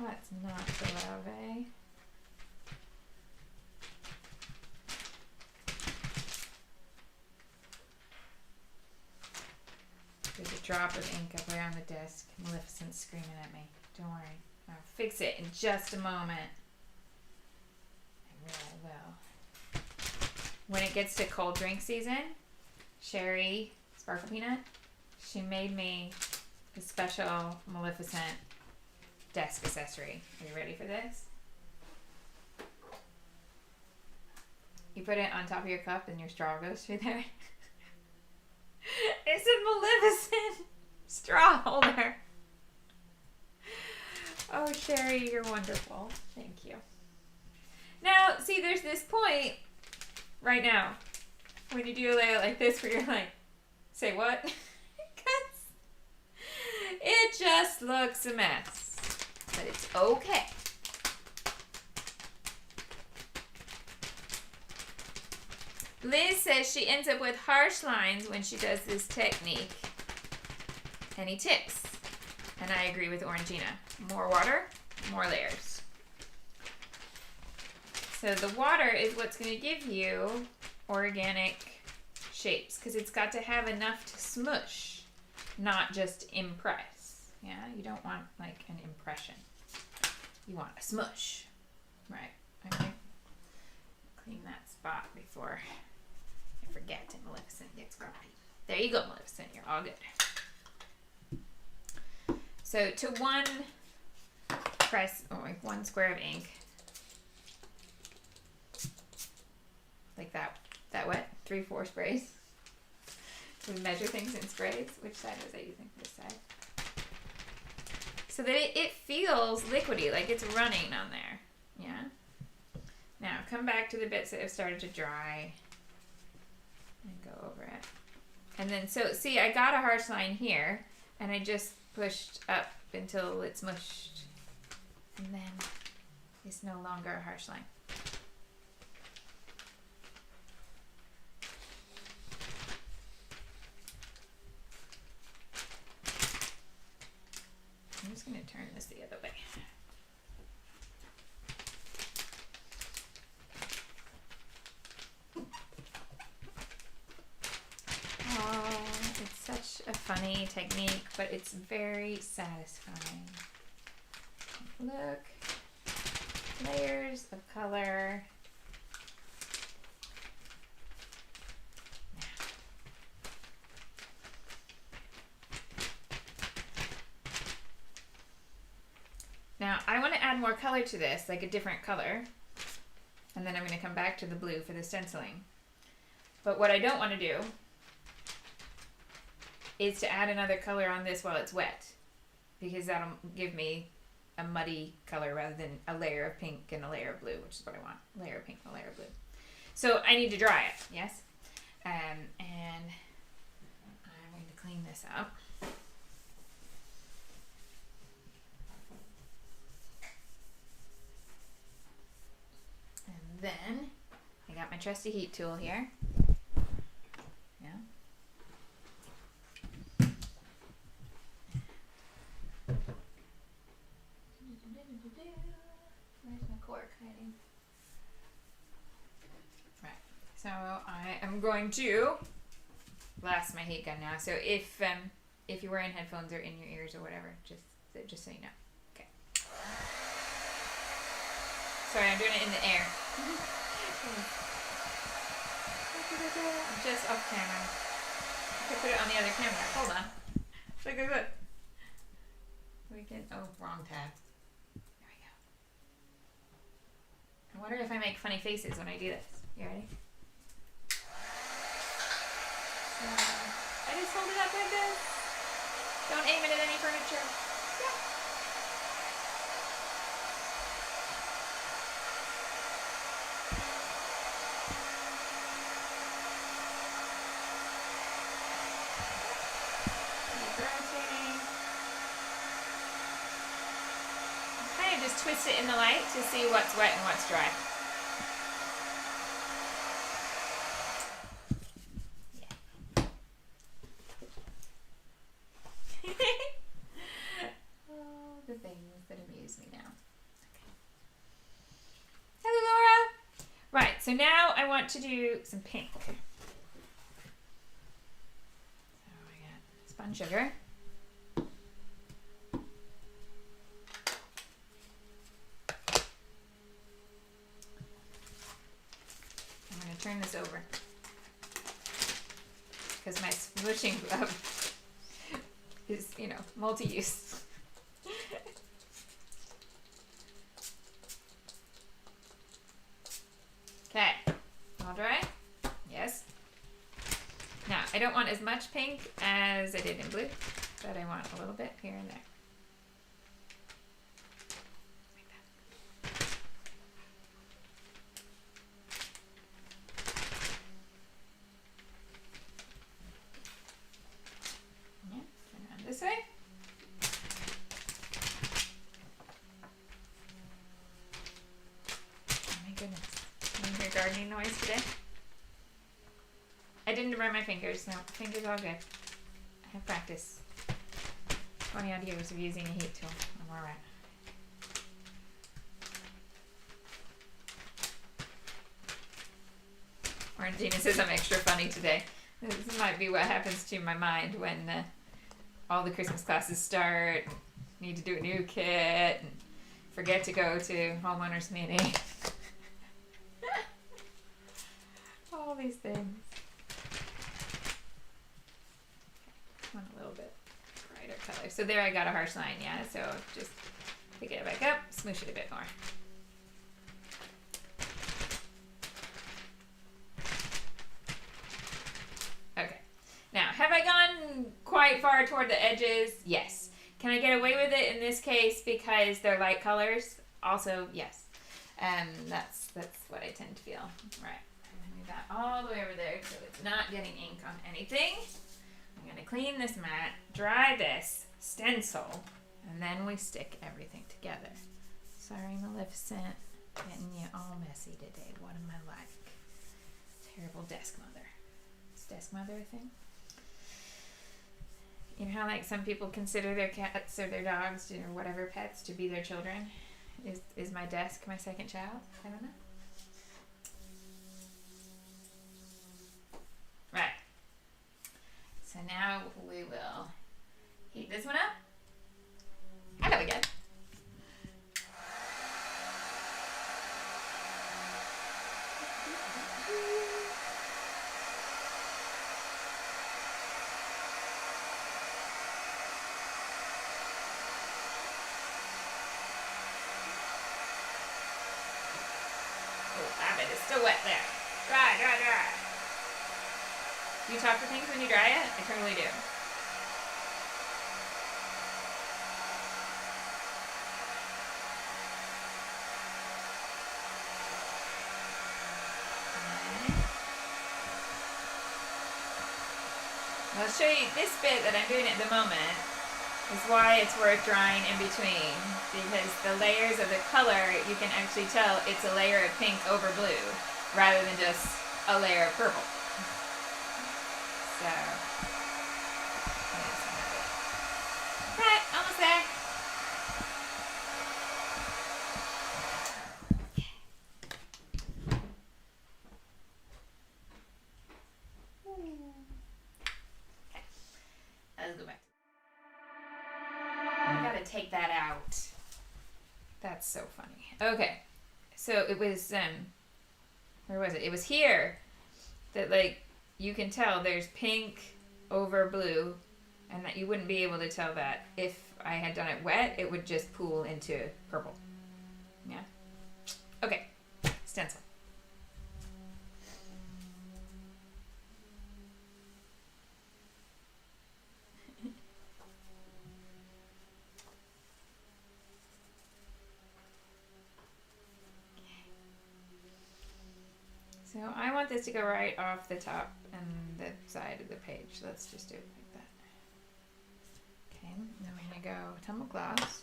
That's not the love, eh? There's a drop of ink up there on the desk. Maleficent's screaming at me. Don't worry. I'll fix it in just a moment. I will. When it gets to cold drink season, Sherry, Sparkle Peanut, she made me a special Maleficent desk accessory. Are you ready for this? put it on top of your cup and your straw goes through there. It's a Maleficent straw holder. Oh, Sherry, you're wonderful. Thank you. Now, see, there's this point right now when you do a layout like this where you're like, say what? Because it just looks a mess. But it's okay. Liz says she ends up with harsh lines when she does this technique. Any tips? And I agree with Orangina. More water, more layers. So the water is what's going to give you organic shapes because it's got to have enough to smush, not just impress. Yeah, you don't want like an impression. You want a smush. Right. Okay. Clean that spot before I forget and Maleficent gets grumpy. There you go, Maleficent. You're all good. So to one press, or like 1 square of ink, like that wet, 3-4 sprays. We measure things in sprays. Which side was I using? This side. So that it feels liquidy, like it's running on there. Yeah. Now come back to the bits that have started to dry and go over it. And then, so see, I got a harsh line here and I just pushed up until it's mushed. And then it's no longer a harsh line. I'm just going to turn this the other way. Oh, it's such a funny technique, but it's very satisfying. Look, layers of color. Now, I want to add more color to this, like a different color. And then I'm going to come back to the blue for the stenciling. But what I don't want to do is to add another color on this while it's wet. Because that'll give me a muddy color rather than a layer of pink and a layer of blue, which is what I want. A layer of pink and a layer of blue. So I need to dry it, yes? And I'm going to clean this up. And then I got my trusty heat tool here. Yeah. Where's my cork hiding? Right. So I am going to blast my heat gun now. So if you're wearing headphones or in your ears or whatever, just so you know. Okay. Sorry, I'm doing it in the air. I'm just off camera. I could put it on the other camera. Hold on. Look. We can. Oh, wrong tab. There we go. I wonder if I make funny faces when I do this. You ready? So, I just hold it up like this. Don't aim it at any furniture. Yeah. Just twist it in the light to see what's wet and what's dry. Yeah. Oh, the things that amuse me now. Okay. Hello, Laura. Right, so now I want to do some pink. So I got spun sugar. Turn this over because my smooshing glove is, multi-use. Okay, all dry. I don't want as much pink as I did in blue, but I want a little bit here and there. Yeah, turn around this way. Oh my goodness. Can you hear gardening noise today? I didn't burn my fingers, no. Fingers all good. I have practice. 20 odd years of using a heat tool. I'm alright. Orangina says I'm extra funny today. This might be what happens to my mind when all the Christmas classes start, and need to do a new kit, and forget to go to homeowner's meeting. All these things. Want a little bit brighter color. So there I got a harsh line, yeah. So just pick it back up, smoosh it a bit more. Okay. Now, have I gone quite far toward the edges? Yes. Can I get away with it in this case because they're light colors? Also, yes. That's what I tend to feel. Right. I'm gonna move that all the way over there so it's not getting ink on anything. I'm going to clean this mat, dry this, stencil, and then we stick everything together. Sorry, Maleficent, getting you all messy today. What am I like? Terrible desk mother. Is desk mother a thing? You know how like some people consider their cats or their dogs or whatever pets to be their children? Is my desk my second child? I don't know. Right. So now we will heat this one up. I know again. Oh, it is still wet there. Dry, dry, dry. Do you talk to things when you dry it? I totally do. I'll show you this bit that I'm doing at the moment is why it's worth drying in between, because the layers of the color, you can actually tell it's a layer of pink over blue rather than just a layer of purple. So, right, almost there. Okay, let's go back. I gotta take that out. That's so funny. Okay, so it was, where was it? It was here that, like, you can tell there's pink over blue, and that you wouldn't be able to tell that if I had done it wet. It would just pool into purple. Yeah. Okay. Stencil. So I want this to go right off the top and the side of the page. Let's just do it like that. Okay, then we're gonna go tumble gloss,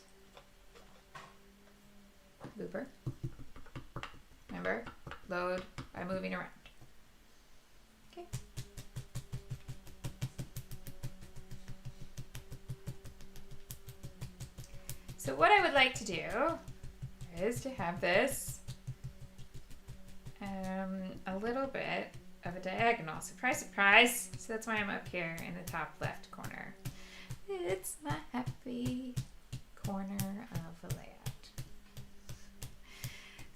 looper. Remember, load by moving around. Okay. So what I would like to do is to have this a little bit of a diagonal. Surprise, surprise. So that's why I'm up here in the top left corner. It's my happy corner of a layout.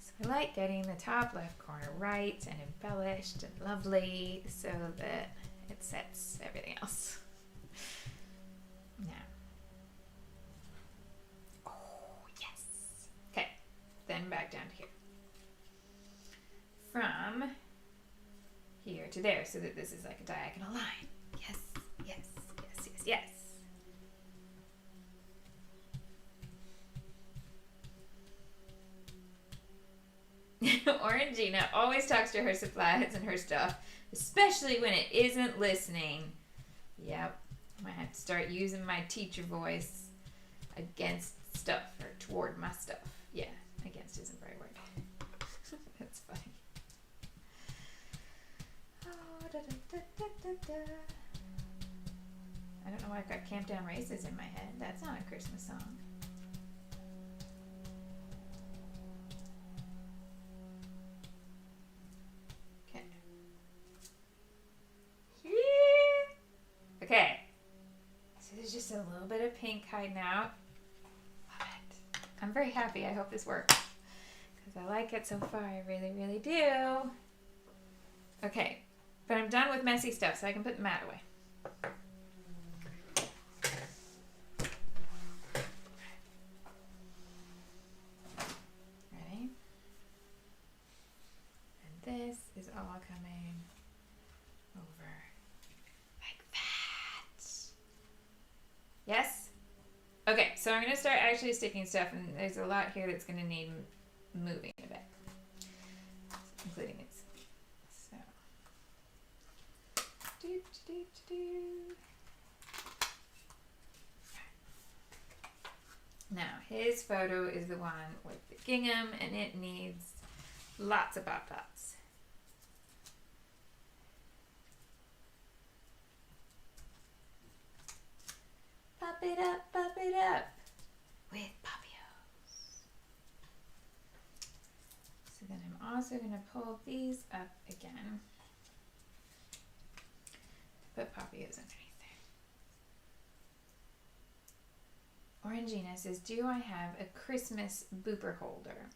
So I like getting the top left corner right and embellished and lovely so that it sets everything else. Now. Oh, yes. Okay, then back down to here. From here to there, so that this is like a diagonal line. Yes, yes, yes, yes, yes. Orangina always talks to her supplies and her stuff, especially when it isn't listening. Yep, I might have to start using my teacher voice against stuff or toward my stuff. Yeah, against isn't the right word. That's funny. Oh, da, da, da, da, da. I don't know why I've got Camp Down Races in my head. That's not a Christmas song. Okay. Okay. So there's just a little bit of pink hiding out. Love it. I'm very happy. I hope this works. Because I like it so far. I really, really do. Okay. But I'm done with messy stuff, so I can put the mat away. Ready? And this is all coming over like that. Yes? Okay, so I'm going to start actually sticking stuff, and there's a lot here that's going to need moving a bit, including these. So, now his photo is the one with the gingham, and it needs lots of pop dots. Pop it up with Pappios. So then I'm also going to pull these up again. Put Pappios underneath there. Orangina says, do I have a Christmas booper holder?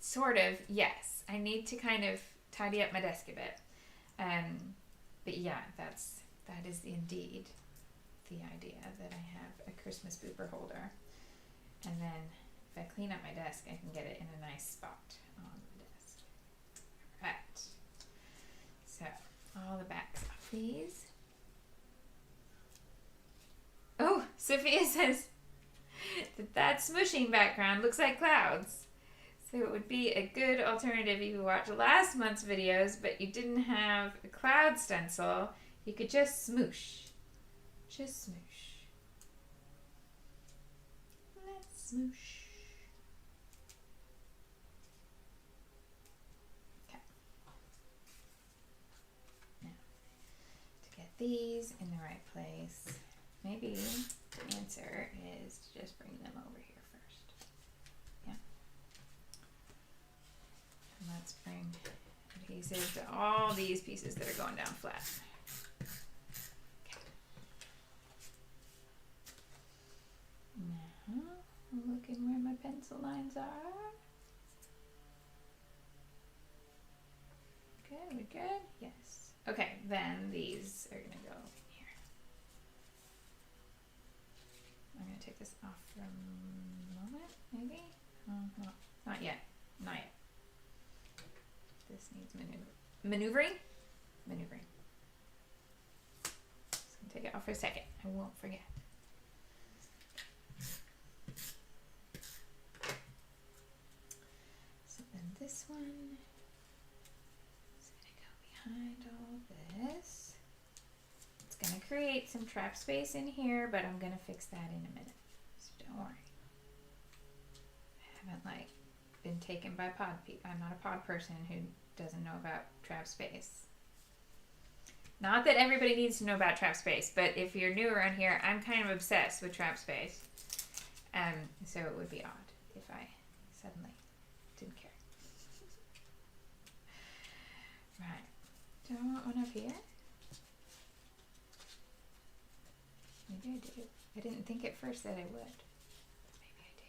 Sort of, yes. I need to kind of tidy up my desk a bit. But yeah, that is indeed the idea, that I have a Christmas booper holder. And then if I clean up my desk, I can get it in a nice spot on the desk. All right. So all the backs off these. Oh, Sophia says that smooshing background looks like clouds. So it would be a good alternative if you watched last month's videos, but you didn't have a cloud stencil. You could just smoosh. Just smoosh. Let's smoosh. Okay. Now, to get these in the right place, maybe the answer is to just bring them over here first. Yeah. And let's bring adhesive to all these pieces that are going down flat. Now, looking where my pencil lines are. Okay, we good? Yes. Okay, then these are going to go in here. I'm going to take this off for a moment, maybe? No, not yet. Not yet. This needs maneuvering. Maneuvering. Just going to take it off for a second. I won't forget. So then this one is going to go behind all this. It's going to create some trap space in here, but I'm going to fix that in a minute. So don't worry. I haven't been taken by pod people. I'm not a pod person who doesn't know about trap space. Not that everybody needs to know about trap space, but if you're new around here, I'm kind of obsessed with trap space. So it would be odd if I suddenly didn't care. Right. Do I want one up here? Maybe I do. I didn't think at first that I would. Maybe I do.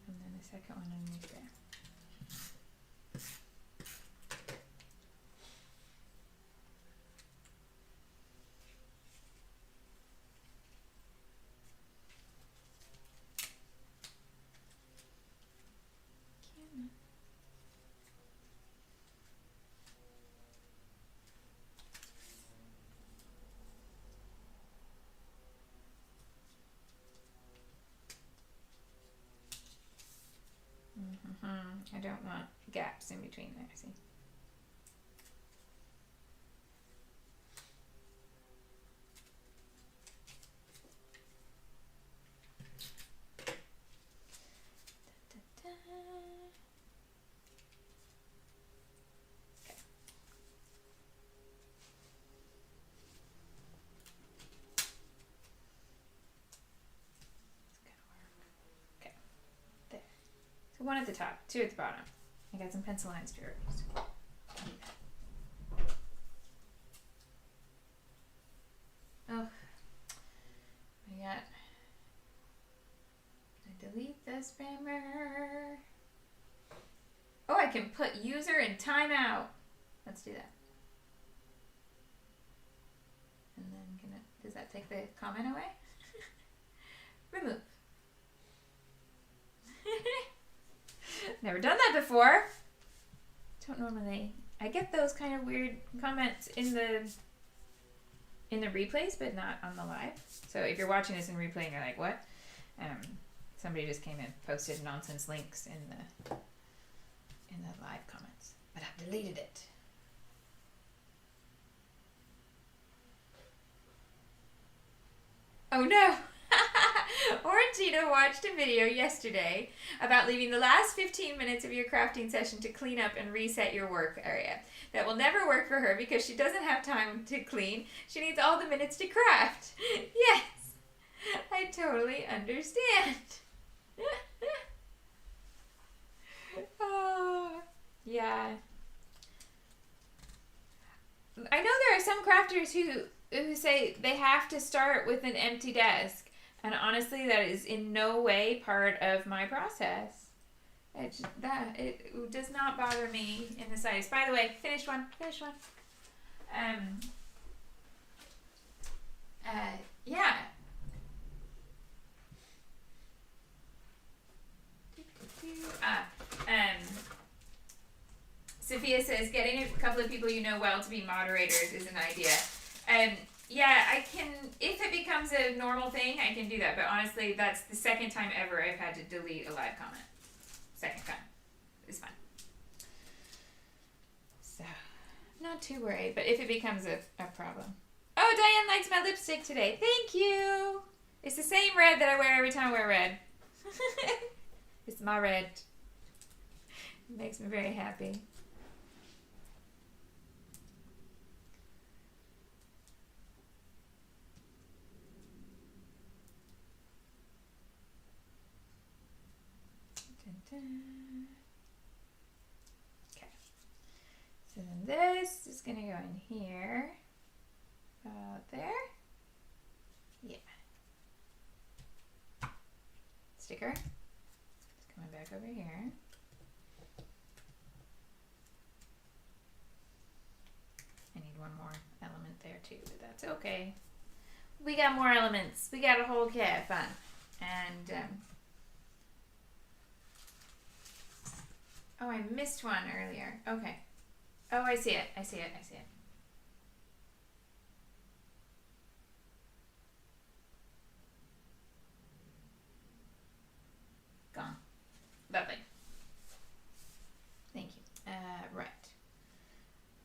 And then the second one underneath there. I don't want gaps in between there, see? So one at the top, two at the bottom. I got some pencil lines to erase. Oh, I got. I delete this primer. Oh, I can put user in timeout. Let's do that. And then does that take the comment away? Remove. Never done that before. Don't normally. I get those kind of weird comments in the replays, but not on the live. So if you're watching this in replay and you're like, what? Somebody just came and posted nonsense links in the live comments, but I've deleted it. Oh no! Orangina watched a video yesterday about leaving the last 15 minutes of your crafting session to clean up and reset your work area. That will never work for her because she doesn't have time to clean. She needs all the minutes to craft. Yes, I totally understand. Oh, yeah. I know there are some crafters who say they have to start with an empty desk. And honestly, that is in no way part of my process. It does not bother me in the slightest. By the way, finished one. Yeah. Sophia says, getting a couple of people you know well to be moderators is an idea. Yeah, I can, if it becomes a normal thing, I can do that. But honestly, that's the second time ever I've had to delete a live comment. Second time. It's fine. So, not too worried, but if it becomes a problem. Oh, Diane likes my lipstick today. Thank you. It's the same red that I wear every time I wear red. It's my red. It makes me very happy. Okay, so then this is going to go in here, about there, yeah, sticker, it's coming back over here, I need one more element there too, but that's okay, we got more elements, we got a whole kit, fun, and oh, I missed one earlier. Okay. Oh, I see it. Gone. Lovely. Thank you. Right.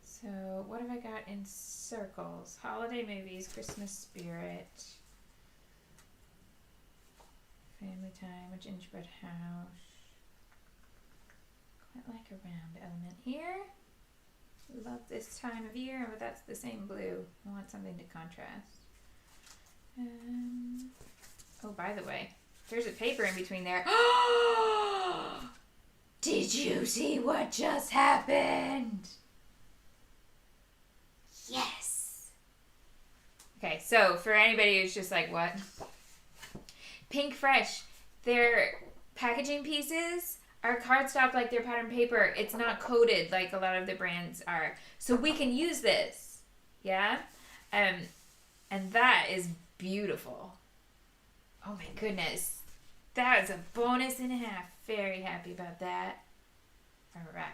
So, what have I got in circles? Holiday movies, Christmas spirit, family time, a gingerbread house. Quite like a round element here. Love this time of year, but that's the same blue. I want something to contrast. Oh, by the way, there's a paper in between there. Did you see what just happened? Yes. Okay, so for anybody who's just like, what? Pink Fresh, their packaging pieces are cardstock like their pattern paper. It's not coated like a lot of the brands are. So we can use this. Yeah? And that is beautiful. Oh my goodness. That is a bonus and a half. Very happy about that. Alright.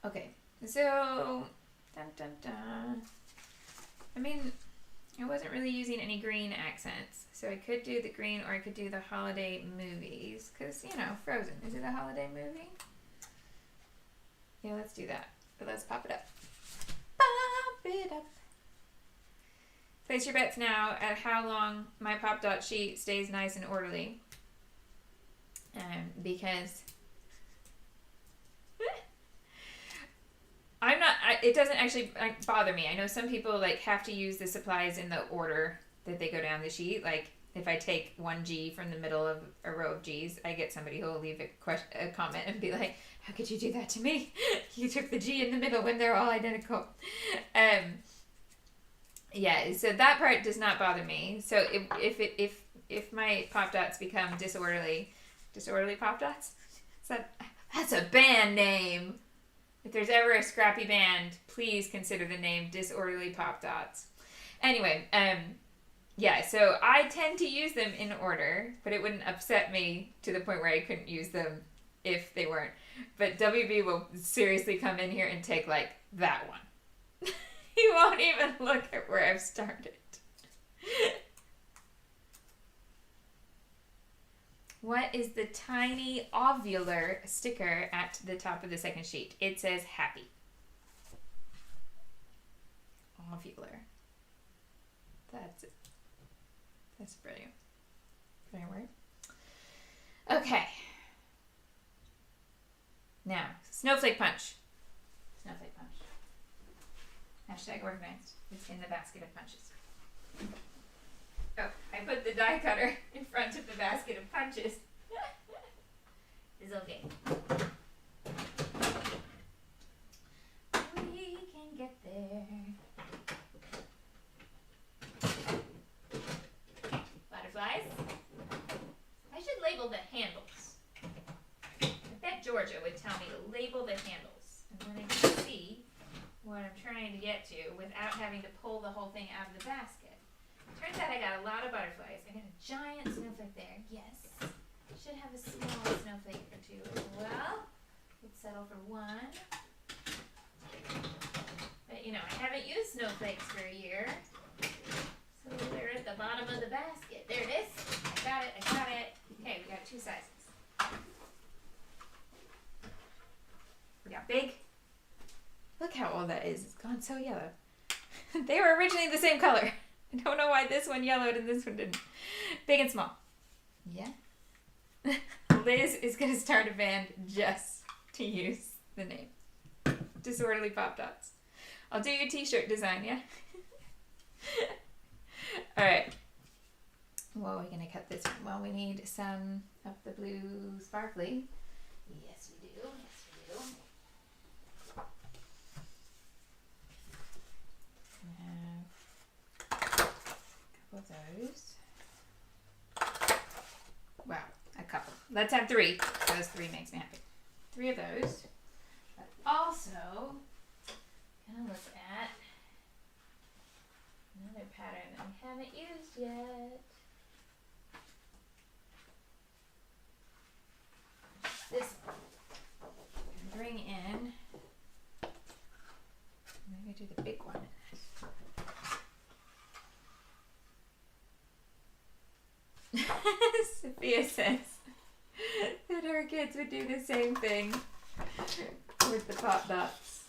Okay. So, dun dun dun. I mean, I wasn't really using any green accents. So I could do the green or I could do the holiday movies. Because, you know, Frozen. Is it a holiday movie? Yeah, let's do that. But let's pop it up. Pop it up. Place your bets now at how long my Pop Dot sheet stays nice and orderly. Because I'm not, it doesn't actually bother me. I know some people like have to use the supplies in the order that they go down the sheet. Like if I take one G from the middle of a row of G's, I get somebody who will leave a comment and be like, how could you do that to me? You took the G in the middle when they're all identical. Yeah, so that part does not bother me. So if my Pop Dots become disorderly Pop Dots? That's a band name. If there's ever a scrappy band, please consider the name Disorderly Pop Dots. Anyway, yeah, so I tend to use them in order, but it wouldn't upset me to the point where I couldn't use them if they weren't. But WB will seriously come in here and take like that one. He won't even look at where I've started. What is the tiny ovular sticker at the top of the second sheet? It says happy. Ovular. That's it. That's brilliant. Brilliant word. Okay. Now, snowflake punch. Snowflake punch. Hashtag organized. It's in the basket of punches. Oh, I put the die cutter in front of the basket of punches. It's okay. We can get there. Butterflies. I should label the handles. I bet Georgia would tell me to label the handles. And then I can see what I'm trying to get to without having to pull the whole thing out of the basket. Turns out I got a lot of butterflies. I got a giant snowflake there. Yes. Should have a small snowflake or two as well. Let's settle for one. But you know, I haven't used snowflakes for a year. So they're at the bottom of the basket. There it is. I got it. Okay, we got two sizes. We got big. Look how old that is. It's gone so yellow. They were originally the same color. I don't know why this one yellowed and this one didn't. Big and small. Yeah. Liz is going to start a band just to use the name. Disorderly Pop Dots. I'll do your t-shirt design, yeah? Alright. Well, we're going to cut this one. Well, we need some of the blue sparkly. Yes, we do. Of those. Wow, a couple. Let's have 3. Those 3 makes me happy. 3 of those. But also, gonna look at another pattern that I haven't used yet. This one. I'm gonna bring in. I'm gonna do the big one. Sophia says that her kids would do the same thing with the Pop Dots.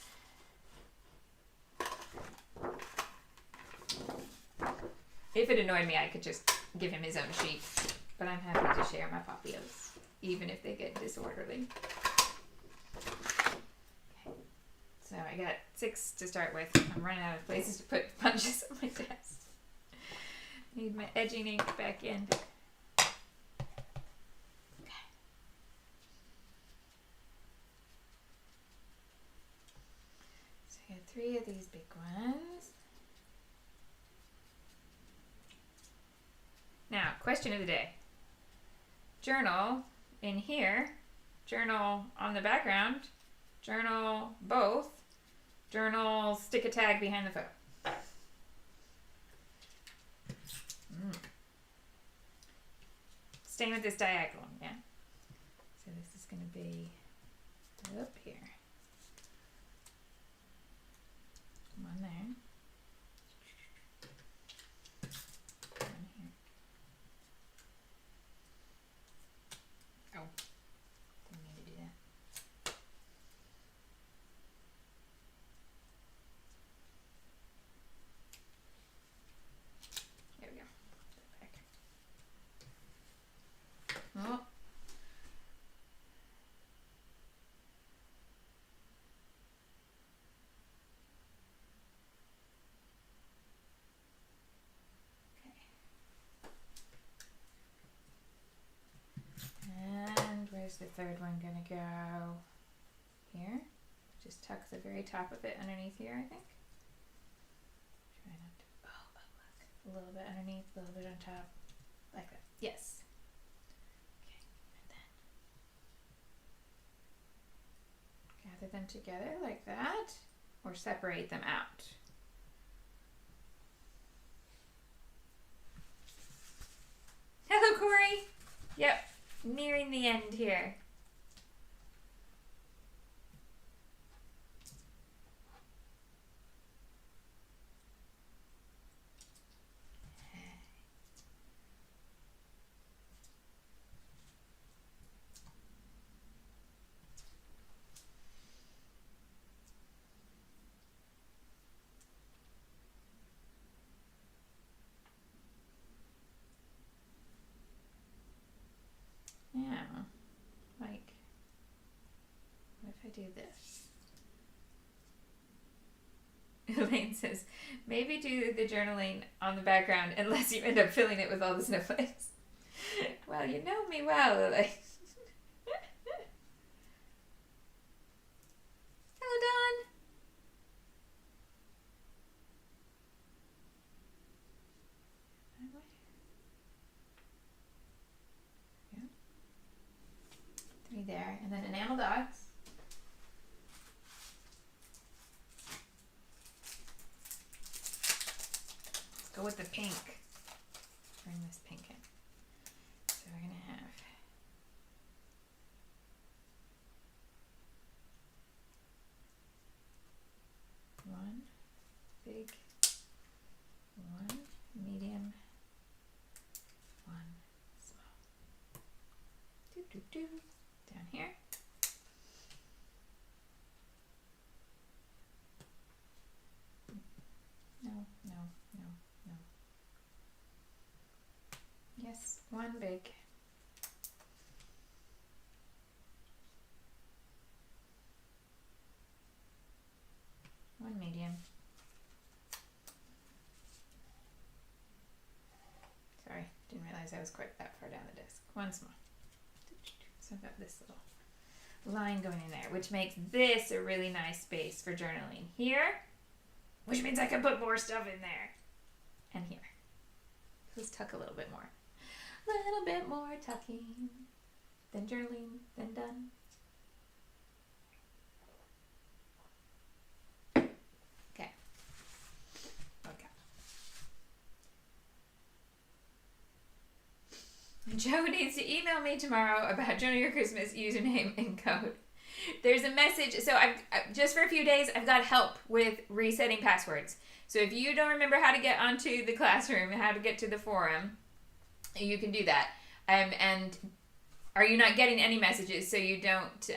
If it annoyed me, I could just give him his own sheet. But I'm happy to share my Poppios, even if they get disorderly. Okay. So I got 6 to start with. I'm running out of places to put punches on my desk. Need my edging ink back in. So I got 3 of these big ones. Now, question of the day. Journal in here, journal on the background, journal both, journal stick a tag behind the photo. Staying with this diagonal, yeah? So this is going to be up here. One there. third one gonna go here. Just tuck the very top of it underneath here, I think. Try not to, oh look. A little bit underneath, a little bit on top. Like that. Yes. Okay, and then gather them together like that, or separate them out. Hello, Corey. Yep, nearing the end here. Yeah, like, what if I do this? Elaine says, maybe do the journaling on the background unless you end up filling it with all the snowflakes. Well, you know me well, Elaine. Hello, Dawn. Yeah. 3 there, and then enamel dots. Let's go with the pink. Bring this pink in. So we're gonna have one big, one medium, one small. Down here. No. Yes, one big. One medium. Sorry, didn't realize I was quite that far down the desk. One small. So I've got this little line going in there, which makes this a really nice space for journaling here, which means I can put more stuff in there. And here. Let's tuck a little bit more. A little bit more tucking. Then journaling, then done. Okay. Joe needs to email me tomorrow about Journal Your Christmas username and code. There's a message. So I've just for a few days, I've got help with resetting passwords. So if you don't remember how to get onto the classroom, how to get to the forum, you can do that. And are you not getting any messages? So you don't,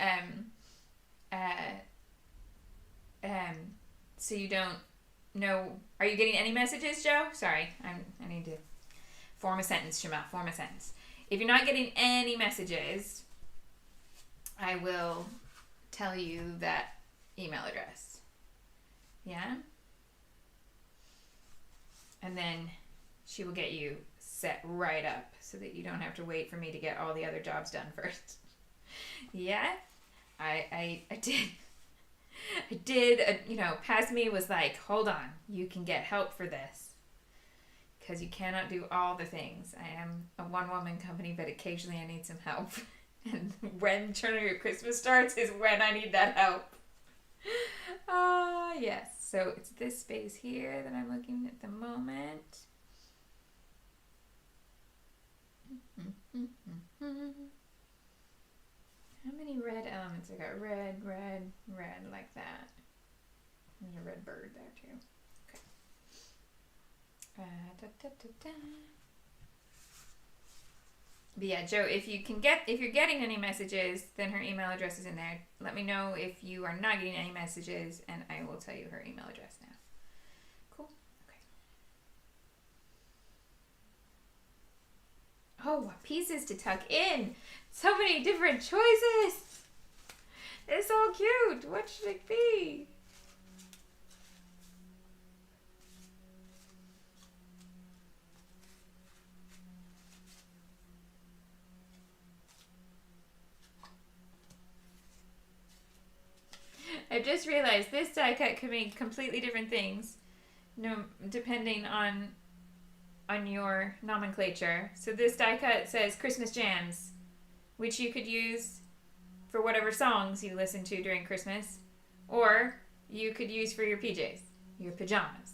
so you don't know. Are you getting any messages, Joe? Sorry, I need to form a sentence, Shimelle. Form a sentence. If you're not getting any messages, I will tell you that email address. Yeah? And then she will get you set right up so that you don't have to wait for me to get all the other jobs done first. Yeah? I did, past me was like, hold on, you can get help for this. Because you cannot do all the things. I am a one-woman company, but occasionally I need some help. And when Journal Your Christmas starts is when I need that help. Yes. So it's this space here that I'm looking at the moment. How many red elements? I got red, like that. There's a red bird there too. Okay. But yeah, Joe, if you're getting any messages, then her email address is in there. Let me know if you are not getting any messages, and I will tell you her email address now. Cool. Okay. Oh, what pieces to tuck in! So many different choices! It's so cute! What should it be? I just realized this die cut could mean completely different things, depending on your nomenclature. So this die cut says Christmas jams, which you could use for whatever songs you listen to during Christmas, or you could use for your PJs, your pajamas.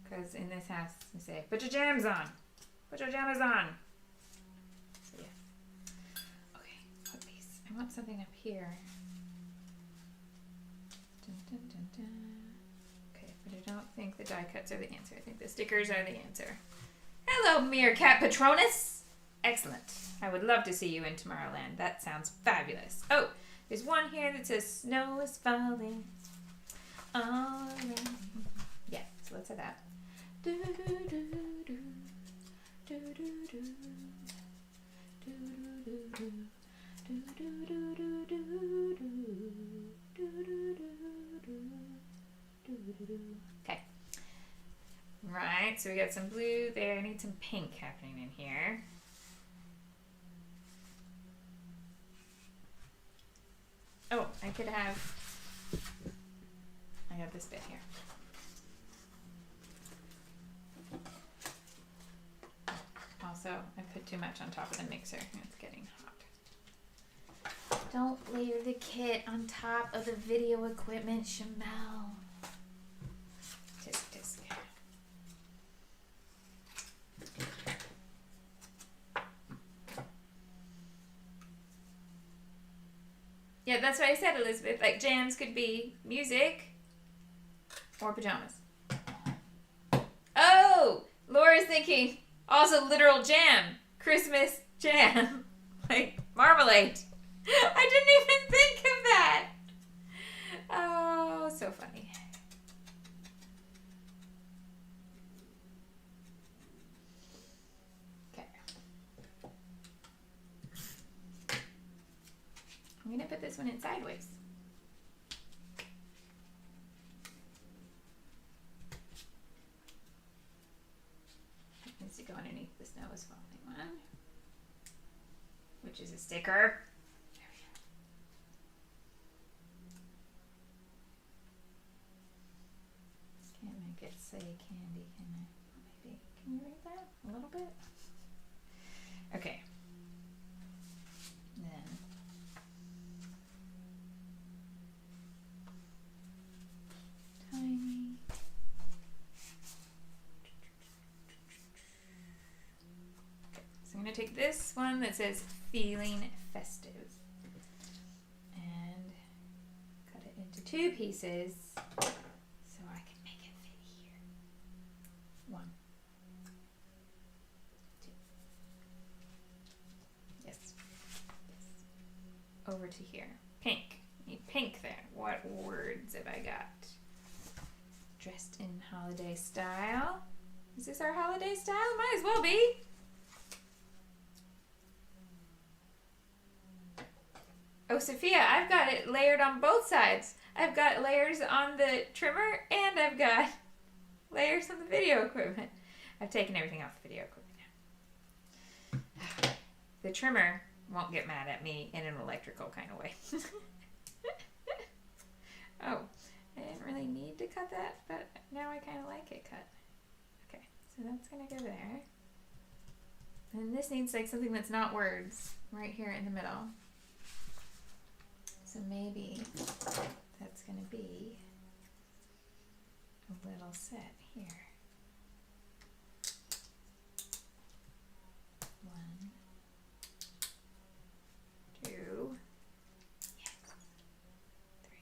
Because in this house, we say, put your jams on. Put your jammies on. So yeah. Okay, put these. I want something up here. Dun, dun, dun, dun. Okay, but I don't think the die cuts are the answer. I think the stickers are the answer. Hello, Meerkat Patronus. Excellent. I would love to see you in Tomorrowland. That sounds fabulous. Oh, there's one here that says snow is falling. All around. Yeah, so let's have that. Do, do, do, do. Do, do, do. Do, do, do. Do, do, do, do, do, do. Okay. Right, so we got some blue there. I need some pink happening in here. Oh, I got this bit here. Also, I put too much on top of the mixer. It's getting hot. Don't layer the kit on top of the video equipment, Shimelle. Tisk, tisk. Yeah, that's what I said, Elizabeth. Like, jams could be music or pajamas. Oh! Laura's thinking, also literal jam. Christmas jam. Like, marmalade. I didn't even think of that. Oh, so funny. Okay. I'm going to put this one in sideways. It needs to go underneath the snow is falling one, which is a sticker. There we go. Can't make it say candy, can I? Maybe. Can you read that a little bit? Okay. Then tiny. Okay, so I'm going to take this one that says feeling festive and cut it into two pieces so I can make it fit here. One, two. Yes. Yes. Over to here. Pink. Need pink there. What words have I got? Dressed in holiday style. Is this our holiday style? Might as well be. Oh, Sophia, I've got it layered on both sides. I've got layers on the trimmer and I've got layers on the video equipment. I've taken everything off the video equipment now. The trimmer won't get mad at me in an electrical kind of way. Oh, I didn't really need to cut that, but now I kind of like it cut. Okay, so that's going to go there. And this needs like something that's not words right here in the middle. So maybe that's going to be a little set here. 1, 2, yes, 3.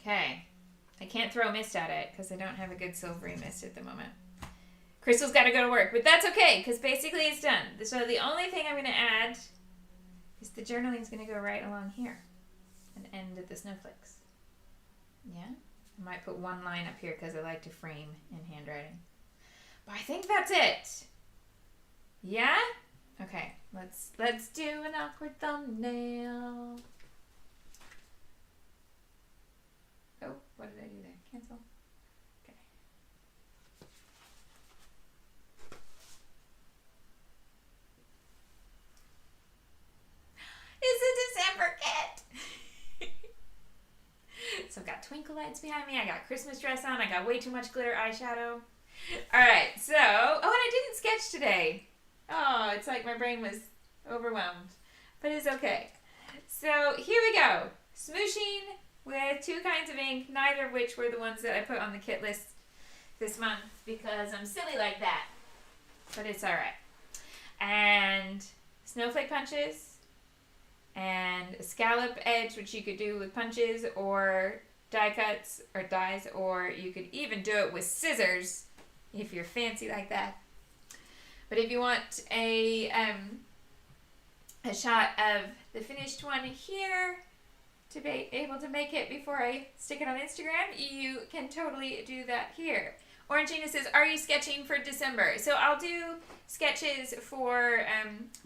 Okay, I can't throw mist at it because I don't have a good silvery mist at the moment. Crystal's got to go to work, but that's okay because basically it's done. So the only thing I'm going to add is the journaling's going to go right along here and end at the snowflakes. Yeah? I might put one line up here because I like to frame in handwriting. But I think that's it. Yeah? Okay, let's do an awkward thumbnail. Oh, what did I do there? Cancel. Okay. It's a December kit. got twinkle lights behind me. I got Christmas dress on. I got way too much glitter eyeshadow. All right, so, oh, and I didn't sketch today. Oh, it's like my brain was overwhelmed, but it's okay. So here we go. Smooshing with 2 kinds of ink, neither of which were the ones that I put on the kit list this month because I'm silly like that. But it's all right. And snowflake punches and a scallop edge, which you could do with punches or die cuts or dies, or you could even do it with scissors if you're fancy like that. But if you want a shot of the finished one here to be able to make it before I stick it on Instagram, you can totally do that here. Orangina says, are you sketching for December? So I'll do sketches for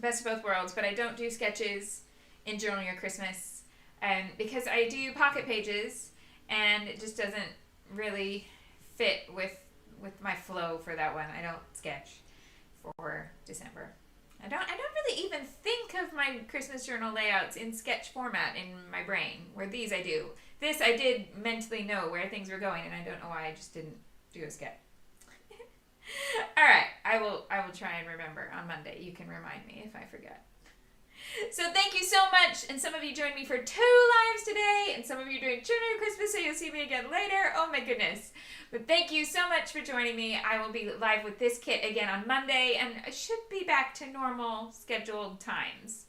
Best of Both Worlds, but I don't do sketches in Journaling or Christmas because I do pocket pages and it just doesn't really fit with my flow for that one. I don't sketch for December. I don't really even think of my Christmas journal layouts in sketch format in my brain, where these I do. This I did mentally know where things were going, and I don't know why I just didn't do a sketch. All right, I will try and remember on Monday. You can remind me if I forget. So thank you so much, and some of you joined me for 2 lives today, and some of you are doing Journaling Christmas, so you'll see me again later. Oh my goodness. But thank you so much for joining me. I will be live with this kit again on Monday, and I should be back to normal scheduled times.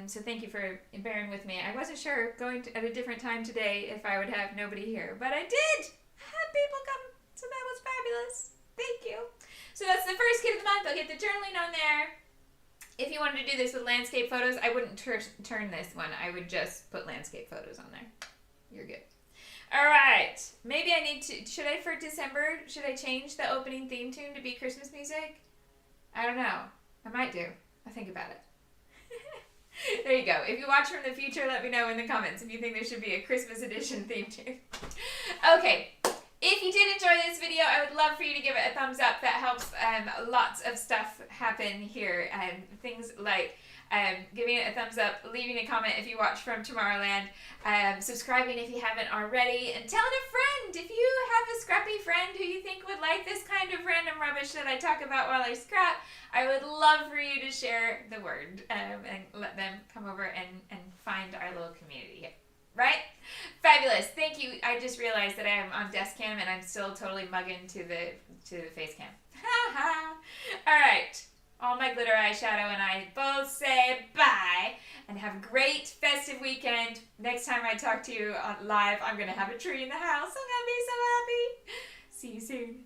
So thank you for bearing with me. I wasn't sure going at a different time today if I would have nobody here, but I did have people come, so that was fabulous. Thank you. So that's the first kit of the month. I'll get the journaling on there. If you wanted to do this with landscape photos, I wouldn't turn this one. I would just put landscape photos on there. You're good. All right. Maybe I need to, for December, should I change the opening theme tune to be Christmas music? I don't know. I might do. I'll think about it. There you go. If you watch from the future, let me know in the comments if you think there should be a Christmas edition theme tune. Okay. If you did enjoy this video, I would love for you to give it a thumbs up. That helps lots of stuff happen here. Things like giving it a thumbs up, leaving a comment if you watch from Tomorrowland, subscribing if you haven't already, and telling a friend. If you have a scrappy friend who you think would like this kind of random rubbish that I talk about while I scrap, I would love for you to share the word and let them come over and find our little community here. Right? Fabulous. Thank you. I just realized that I am on desk cam and I'm still totally mugging to the face cam. All right. All my glitter eyeshadow and I both say bye and have a great festive weekend. Next time I talk to you on live, I'm going to have a tree in the house. I'm going to be so happy. See you soon.